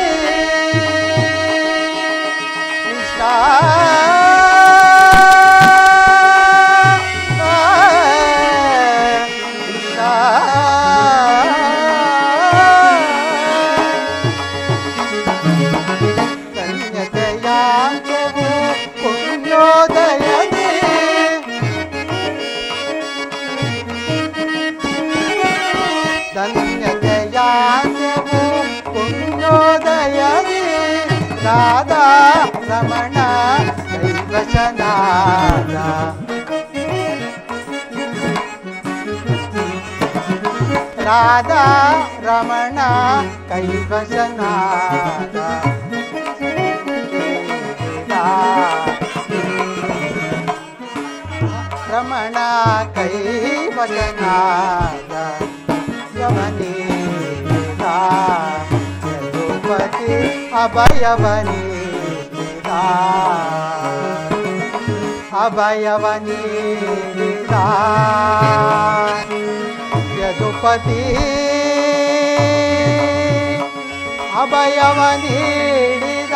F: ಕೃಷ್ಣ ಧನ್ಯತೆಯಾದವು ಪುಣ್ಯೋದಯದೇ ಧನ್ಯತೆಯಾದವು ಪುಣ್ಯೋದಯದೇ ರಾಧಾ ರಮಣ ಕೈವಶನಾದ ರಾಧಾ ರಮಣ ಕೈವಶನಾದ ರಮಣ ಕೈವಶನಾದ ಯವನೀದ ಯದುಪತಿ ಅಭಯವನೀದ ಅಭಯವನೀದ ಯದುಪತಿ ಅಭಯವನೀಡಿದ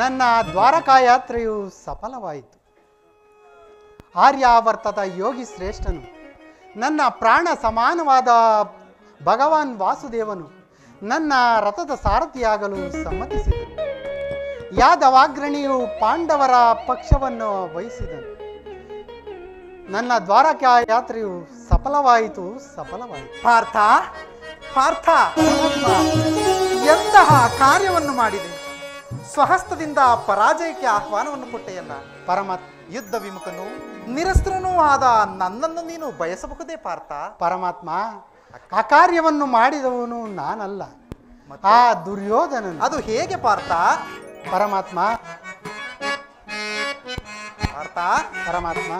F: ನನ್ನ ದ್ವಾರಕಾ ಯಾತ್ರೆಯು ಸಫಲವಾಯಿತು. ಆರ್ಯಾವರ್ತದ ಯೋಗಿ ಶ್ರೇಷ್ಠನು ನನ್ನ ಪ್ರಾಣ ಸಮಾನವಾದ ಭಗವಾನ್ ವಾಸುದೇವನು ನನ್ನ ರಥದ ಸಾರಥಿಯಾಗಲು ಸಮ್ಮತಿಸಿದನು. ಯಾದವಾಗ್ರಣಿಯು ಪಾಂಡವರ ಪಕ್ಷವನ್ನು ವಹಿಸಿದನು. ನನ್ನ ದ್ವಾರಕಾ ಯಾತ್ರೆಯು ಸಫಲವಾಯಿತು.
A: ಪಾರ್ಥ ಪಾರ್ಥ, ಎಂತಹ ಕಾರ್ಯವನ್ನು ಮಾಡಿದೆ. ಸ್ವಹಸ್ತದಿಂದ ಪರಾಜಯಕ್ಕೆ ಆಹ್ವಾನವನ್ನು ಕೊಟ್ಟೆಯಲ್ಲ.
F: ಪರಮಾತ್ಮ
A: ಯುದ್ಧ ವಿಮುಖನು ನಿರಸ್ತ್ರನೂ ಆದ ನನ್ನನ್ನು ನೀನು ಬಯಸಬಹುದೇ ಪಾರ್ಥ?
F: ಪರಮಾತ್ಮ, ಆ ಕಾರ್ಯವನ್ನು ಮಾಡಿದವನು ನಾನಲ್ಲ, ಆ ದುರ್ಯೋಧನನು.
A: ಅದು ಹೇಗೆ ಪಾರ್ಥ?
F: ಪರಮಾತ್ಮ
A: ಪಾರ್ಥ
F: ಪರಮಾತ್ಮ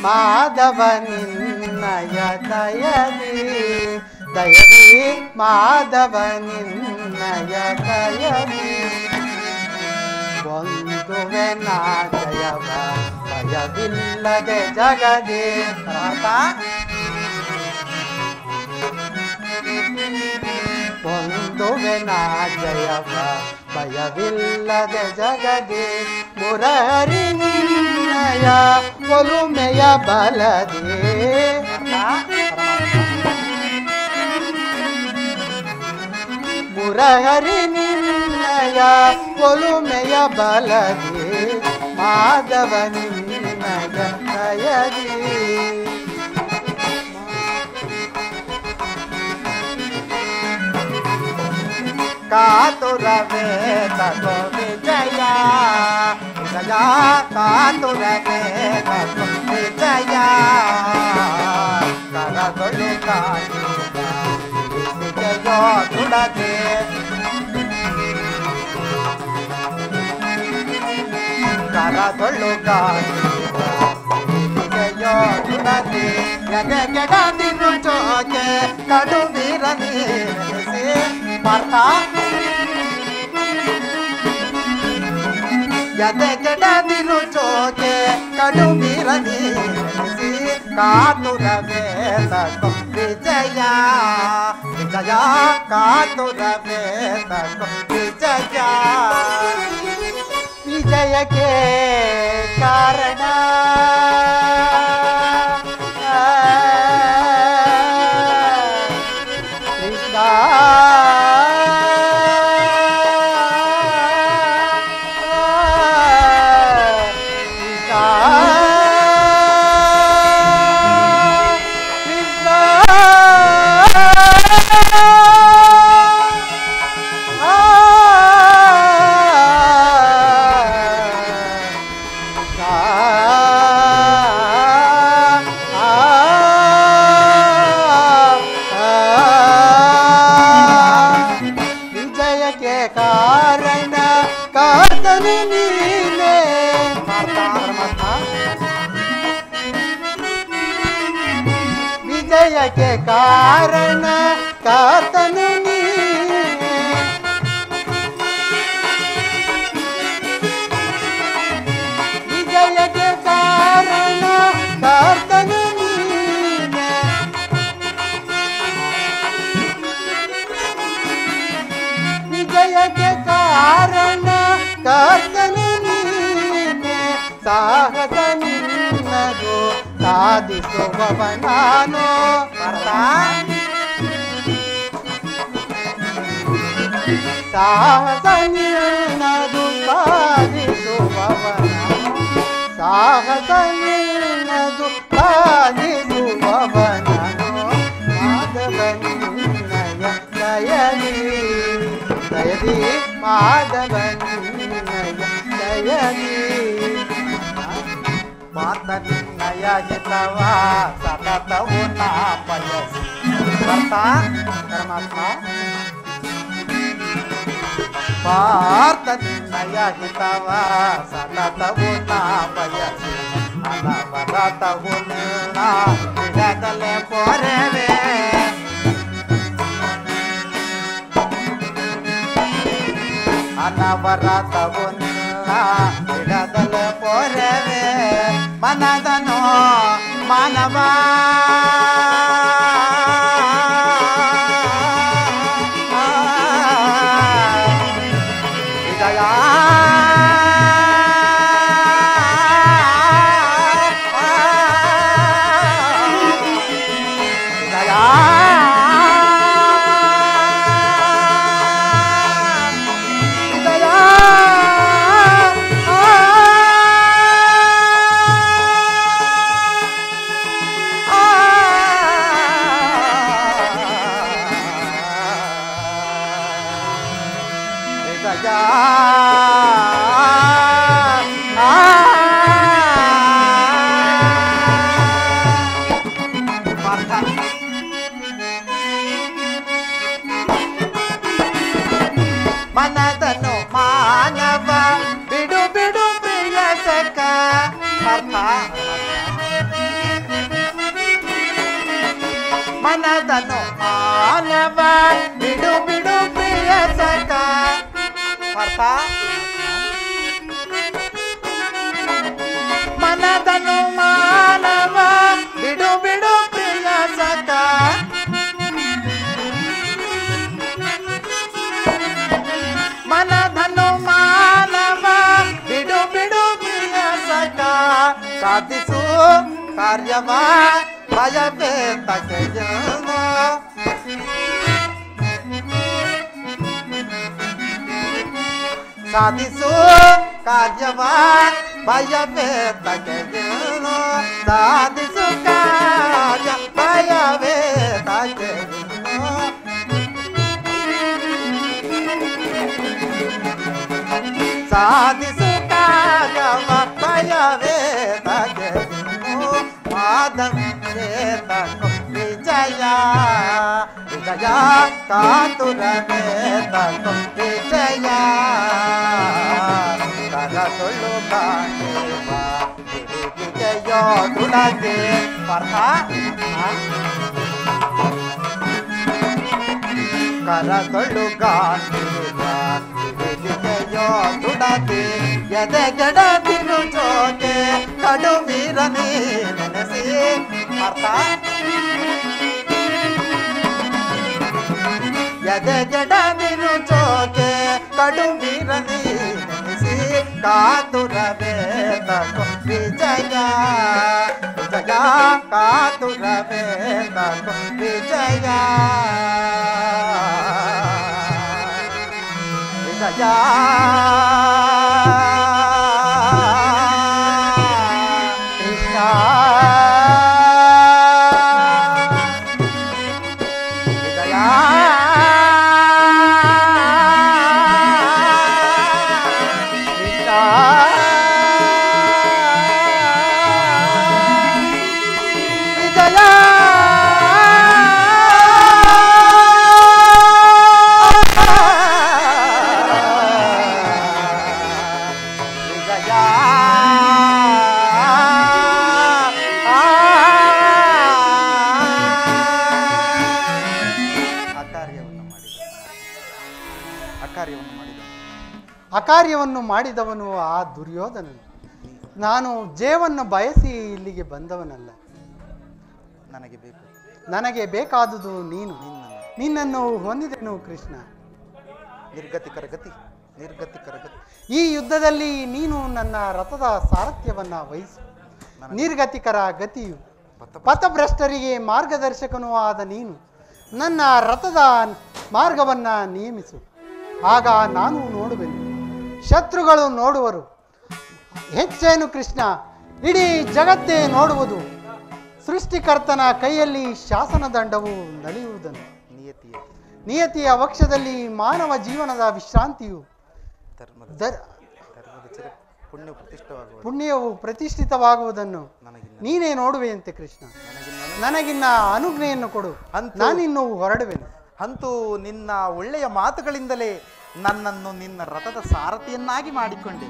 F: ಮಾಧವ ನಿನ್ನಯ ದಯದಿ ದಯದಿ ಮಾಧವ ನಿನ್ನಯ ದಯದಿ ಒಂದುವೆ ನಾ ಜಯವ ಭಯವಿಲ್ಲದೆ ಜಗದೇ.
A: ಪಾರ್ಥ
F: ಒಂದುವೆ ನಾ ಜಯವ ಭಯವಿಲ್ಲದೆ ಜಗದೇ. ಮುರಹರಿ ನಿನ್ನಯ ಒಲುಮೆಯ ಬಲದೇ. ಮುರಹರಿ ನಿನ್ನಯ ಒಲುಮೆಯ ಬಲದೇ. ಮಾಧವ ನಿನ್ನಯ ದಯದಿ
A: ಕಾತುರವೇ ತಗೋ ವಿಜಯ ವಿಜಯ, ಕಾತುರವೇ ತಗೋ ವಿಜಯ. ಕರದೊಳು ಕಾಯುವ ವಿಜಯೋ ದುಡದೆ ಕರದೊಳ್ಳು ಗಾಳಿಯೋಡುನದಿ ಎದೆಗೆಡದಿರು ಚೋಕೆ ಕಡು ವೀರ ನೀರಿಸಿ ಪಾರ್ಥ ಎದೆಗೆಡದಿರು ಚೋಕೆ ಕಡು ವೀರ ನೀರಿಸಿ ಕಾತುರವೇದಕೊ ವಿಜಯ ವಿಜಯ ಕಾತುರವೇದಕೊ ವಿಜಯ ವಿಜಯಕ್ಕೆ ಕಾರಣ ಕೃಷ್ಣ ವಿಜಯಕ್ಕೆ ಕಾರಣ ಕಾತನು ನೀನೆ ವಿಜಯಕ್ಕೆ ಕಾರಣ ಕಾತನು ನೀನೆ ವಿಜಯಕ್ಕೆ ಕಾರಣ ಕಾತನು ನೀನೆ ಸಾಹಸ ನಿನ್ನದು ಸಾಧಿಸುವವ ನಾನು ಸಾಹಸ ನಿನ್ನದು ಸಾಧಿಸುವವ ನಾನು ಸಾಹಸ ನಿನ್ನದು ಸಾಧಿಸುವವ ನಾನು ಮಾಧವ ನಿನ್ನಯ ದಯದಿ ದಯದಿ ಮಾಧವ ನಿನ್ನಯ ದಯದಿ ಪಾರ್ಥ ನಿನ್ನಯ ಹಿತವ ಸತತವು ನಾ ಬಯಸಿ ಪಾರ್ಥ ಪರಮಾತ್ಮ ಪಾರ್ಥ ನಿನ್ನಯ ಹಿತವ ಸತತವು ನಾ ಬಯಸಿ ಅನವರತವು ನಿನ್ನ ಬಿಡದಲೆ ಪೊರೆವೆ ಅನವರತವು ನಿನ್ನ ಬಿಡದಲೆ ಪೊರೆವೆ ಮನದನು ಮಾನವ ವಿಜಯ ವಿಜಯ ಮನದನು ಮಾನವ ಬಿಡು ಬಿಡು ಪ್ರಿಯ ಸಖ ಮನದನು ಮಾನವ ಬಿಡು ಬಿಡು ಪ್ರಿಯ ಸಖ ಮನದನು ಮಾನವ ಬಿಡು ಬಿಡು ಪ್ರಿಯ ಸಖ ಮನದನು ಮಾನವ ಬಿಡು ಬಿಡು ಪ್ರಿಯ ಸಖ ಸಾಧಿಸು ಕಾರ್ಯವ ಭಯವೇ ತಗೆಯನು ಸಾಧಿಸು ಕಾರ್ಯವ ಭಯವೇ ತಗೆಯನು ಸಾಧಿಸು ಕಾರ್ಯ ಭಯವೇ ತಗೆಯನು ಸಾಧಿಸು ಕಾರ್ಯವ ಭಯವೇ ತಗೆಯನು ಮಾಧವೇ ತಗೋ ವಿಜಯ ವಿಜಯ ಕಾತುರವೇ ತಗೋ ವಿಜಯ ಕರ ಕರದೊಳ್ಳು ಕಾಣುವ ಹುಡುಗಿಗೆಯೋ ದುಡದೆ ಪಾರ್ಥ ಕರದೊಳ್ಳು ಕಾಣುವ ಹುಡುಗಿಗೆಯೋ ದುಡದೆ ಎದೆಗೆಡದಿರು ಜೋಕೆ ಕಡುಮೀರನೇ ನೆನೆಸಿ ಪಾರ್ಥ ಎದೆಗೆಡದಿರು ಜೋಕೆ ಕಡುಮೀರನೇ ನೆನೆಸಿ ಕಾತುರವೇ ತಗೋ ವಿಜಯ ವಿಜಯ ಕಾತುರವೇ ತಗೋ ವಿಜಯ ವಿಜಯ ಕೃಷ್ಣ ವಿಜಯ
F: ಅಕಾರ್ಯವನ್ನು ಮಾಡಿದವನು ಆ ದುರ್ಯೋಧನನು. ನಾನು ಜಯವನ್ನು ಬಯಸಿ ಇಲ್ಲಿಗೆ ಬಂದವನಲ್ಲ. ನನಗೆ ಬೇಕಾದುದು ನೀನು. ನಿನ್ನನ್ನು ಹೊಂದಿದೆನು ಕೃಷ್ಣ.
A: ನಿರ್ಗತಿಕರ ಗತಿ.
F: ಈ ಯುದ್ಧದಲ್ಲಿ ನೀನು ನನ್ನ ರಥದ ಸಾರಥ್ಯವನ್ನ ವಹಿಸು. ನಿರ್ಗತಿಕರ ಗತಿಯು ಪಥಭ್ರಷ್ಟರಿಗೆ ಮಾರ್ಗದರ್ಶಕನೂ ಆದ ನೀನು ನನ್ನ ರಥದ ಮಾರ್ಗವನ್ನ ನಿಯಮಿಸು. ಆಗ ನಾನು ನೋಡುವೆನು, ಶತ್ರುಗಳು ನೋಡುವರು. ಹೆಚ್ಚೇನು ಕೃಷ್ಣ, ಇಡೀ ಜಗತ್ತೇ ನೋಡುವುದು. ಸೃಷ್ಟಿಕರ್ತನ ಕೈಯಲ್ಲಿ ಶಾಸನದಂಡವು ನಲಿಯುವುದನ್ನು. ನಿಯತಿಯ ವಕ್ಷದಲ್ಲಿ ಮಾನವ ಜೀವನದ ವಿಶ್ರಾಂತಿಯು, ಪುಣ್ಯವು ಪ್ರತಿಷ್ಠಿತವಾಗುವುದನ್ನು ನೀನೇ ನೋಡುವೆಯಂತೆ ಕೃಷ್ಣ. ನನಗಿನ್ನ ಅನುಜ್ಞೆಯನ್ನು ಕೊಡು, ನಾನಿನ್ನು ಹೊರಡುವೆನು.
A: ಅಂತೂ ನಿನ್ನ ಒಳ್ಳೆಯ ಮಾತುಗಳಿಂದಲೇ ನನ್ನನ್ನು ನಿನ್ನ ರಥದ ಸಾರಥಿಯನ್ನಾಗಿ ಮಾಡಿಕೊಂಡೆ.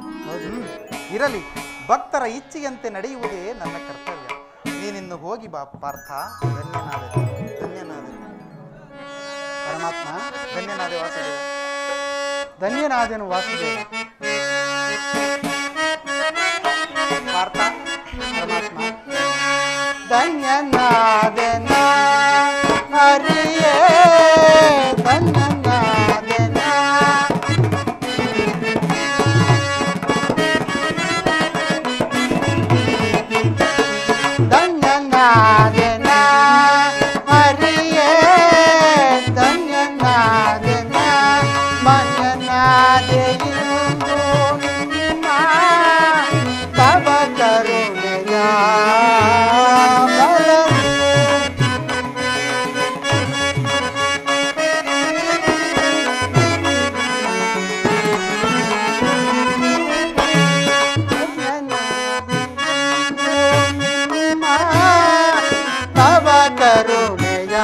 A: ಇರಲಿ, ಭಕ್ತರ ಇಚ್ಛೆಯಂತೆ ನಡೆಯುವುದೇ ನನ್ನ ಕರ್ತವ್ಯ. ನೀನಿನ್ನು ಹೋಗಿ ಬಾ ಪಾರ್ಥ. ಧನ್ಯನಾದೆ
F: ಪರಮಾತ್ಮ.
A: ಧನ್ಯನಾದೆ ವಾಸುದೇವ.
F: ಧನ್ಯನಾದೆನು ವಾಸುದೇವ.
A: ಪಾರ್ಥ
F: ಪರಮಾತ್ಮ. ಧನ್ಯನಾದೆನ ಹರಿಯೇ, ಧನ್ಯನಾದೆನ. ಧನ್ಯನಾದೆನ ಹರಿಯೇ, ಧನ್ಯನಾದೆನ. ಮನ್ಯನಾದೆಯುಂದು ನಿಮ್ಮ ತವ ಕರುಣೆಯ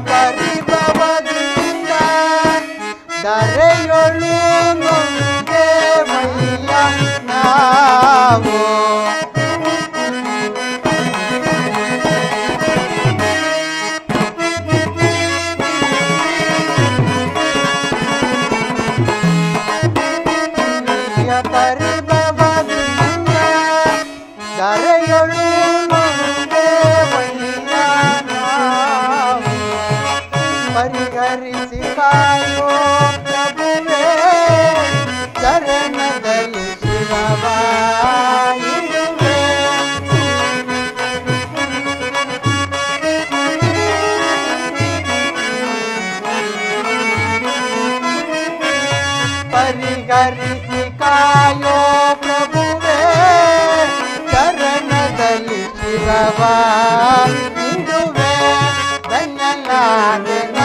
F: ಪರಿಭವದಿಂದ ದರೆಯೊಳು ನೊಂದೇವಯ್ಯ ನಾವು. ಪರಿಭವದಿಂದ ದರೆಯೊಳು ನೊಂದೇವಯ್ಯ ನಾವು. ಪರಿಹರಿಸಿ ಕಾಯೋ ಪ್ರಭುವೇ, ಚರಣದಲ್ಲಿ ಶಿರವಾಯಿರುವೆ. ಪರಿಹರಿಸಿ ಕಾಯೋ ಪ್ರಭುವೇ, ಚರಣದಲ್ಲಿ ಶಿರವಾಯಿರುವೆ. ಧನ್ಯನಾದೆನ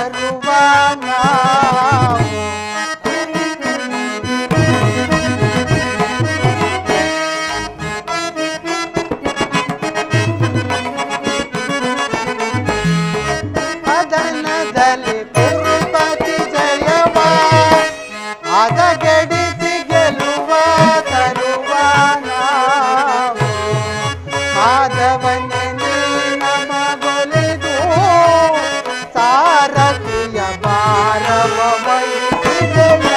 F: ತರುವ ನಾವು. ಅದನದಲ್ಲಿ ಕುರುಪತಿ ಜಯವ ಅದಗೆಡಿಸಿ ಗೆಲುವ ತರುವ ನಾವು. ಮಾಧವನೇ ನಮಗೊಲಿದು ಸಾರಥಿಯ ಭಾರವ ವಹಿಸಿದೆಯ.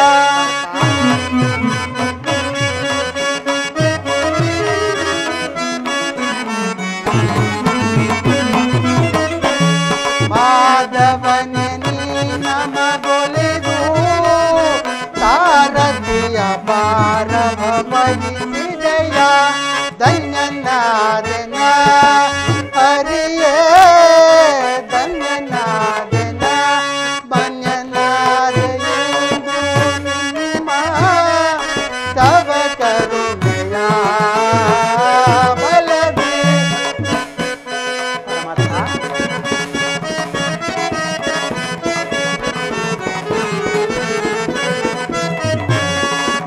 F: ಮಾಧವನೇ ನಮಗೊಲಿದು ಸಾರಥಿಯ ಭಾರವ ವಹಿಸಿದೆಯ. ಧನ್ಯನಾದನ ಹರಿಯೇ ಧನ್ಯನಾದನ ಮನ್ಯನಾದೆಂದು ನಿಮ್ಮ ತವ ಕರುಣೆಯ ಬಲವೇ.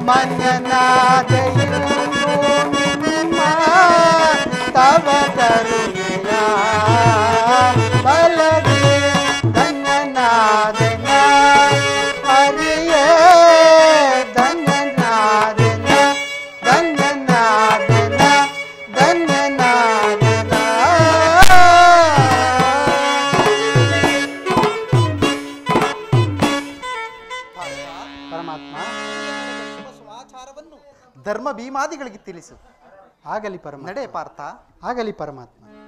F: ಮನ್ಯನಾದೆಂದು ನಿಮ್ಮ ತವ ಕರುಣೆಯ ಬಲವೇ. ಧನ್ಯನಾದನ ಹರಿಯೇ ಧನ್ಯನಾದನ ಧನ್ಯನಾದನ ಧನ್ಯನಾದನ. ಪರಮಾತ್ಮ
A: ಧರ್ಮ ಭೀಮಾದಿಗಳಿಗೆ ತಿಳಿಸು.
F: ಆಗಲಿ ಪರಮ
A: ನಡೆ ಪಾರ್ಥ.
F: ಆಗಲಿ ಪರಮಾತ್ಮ.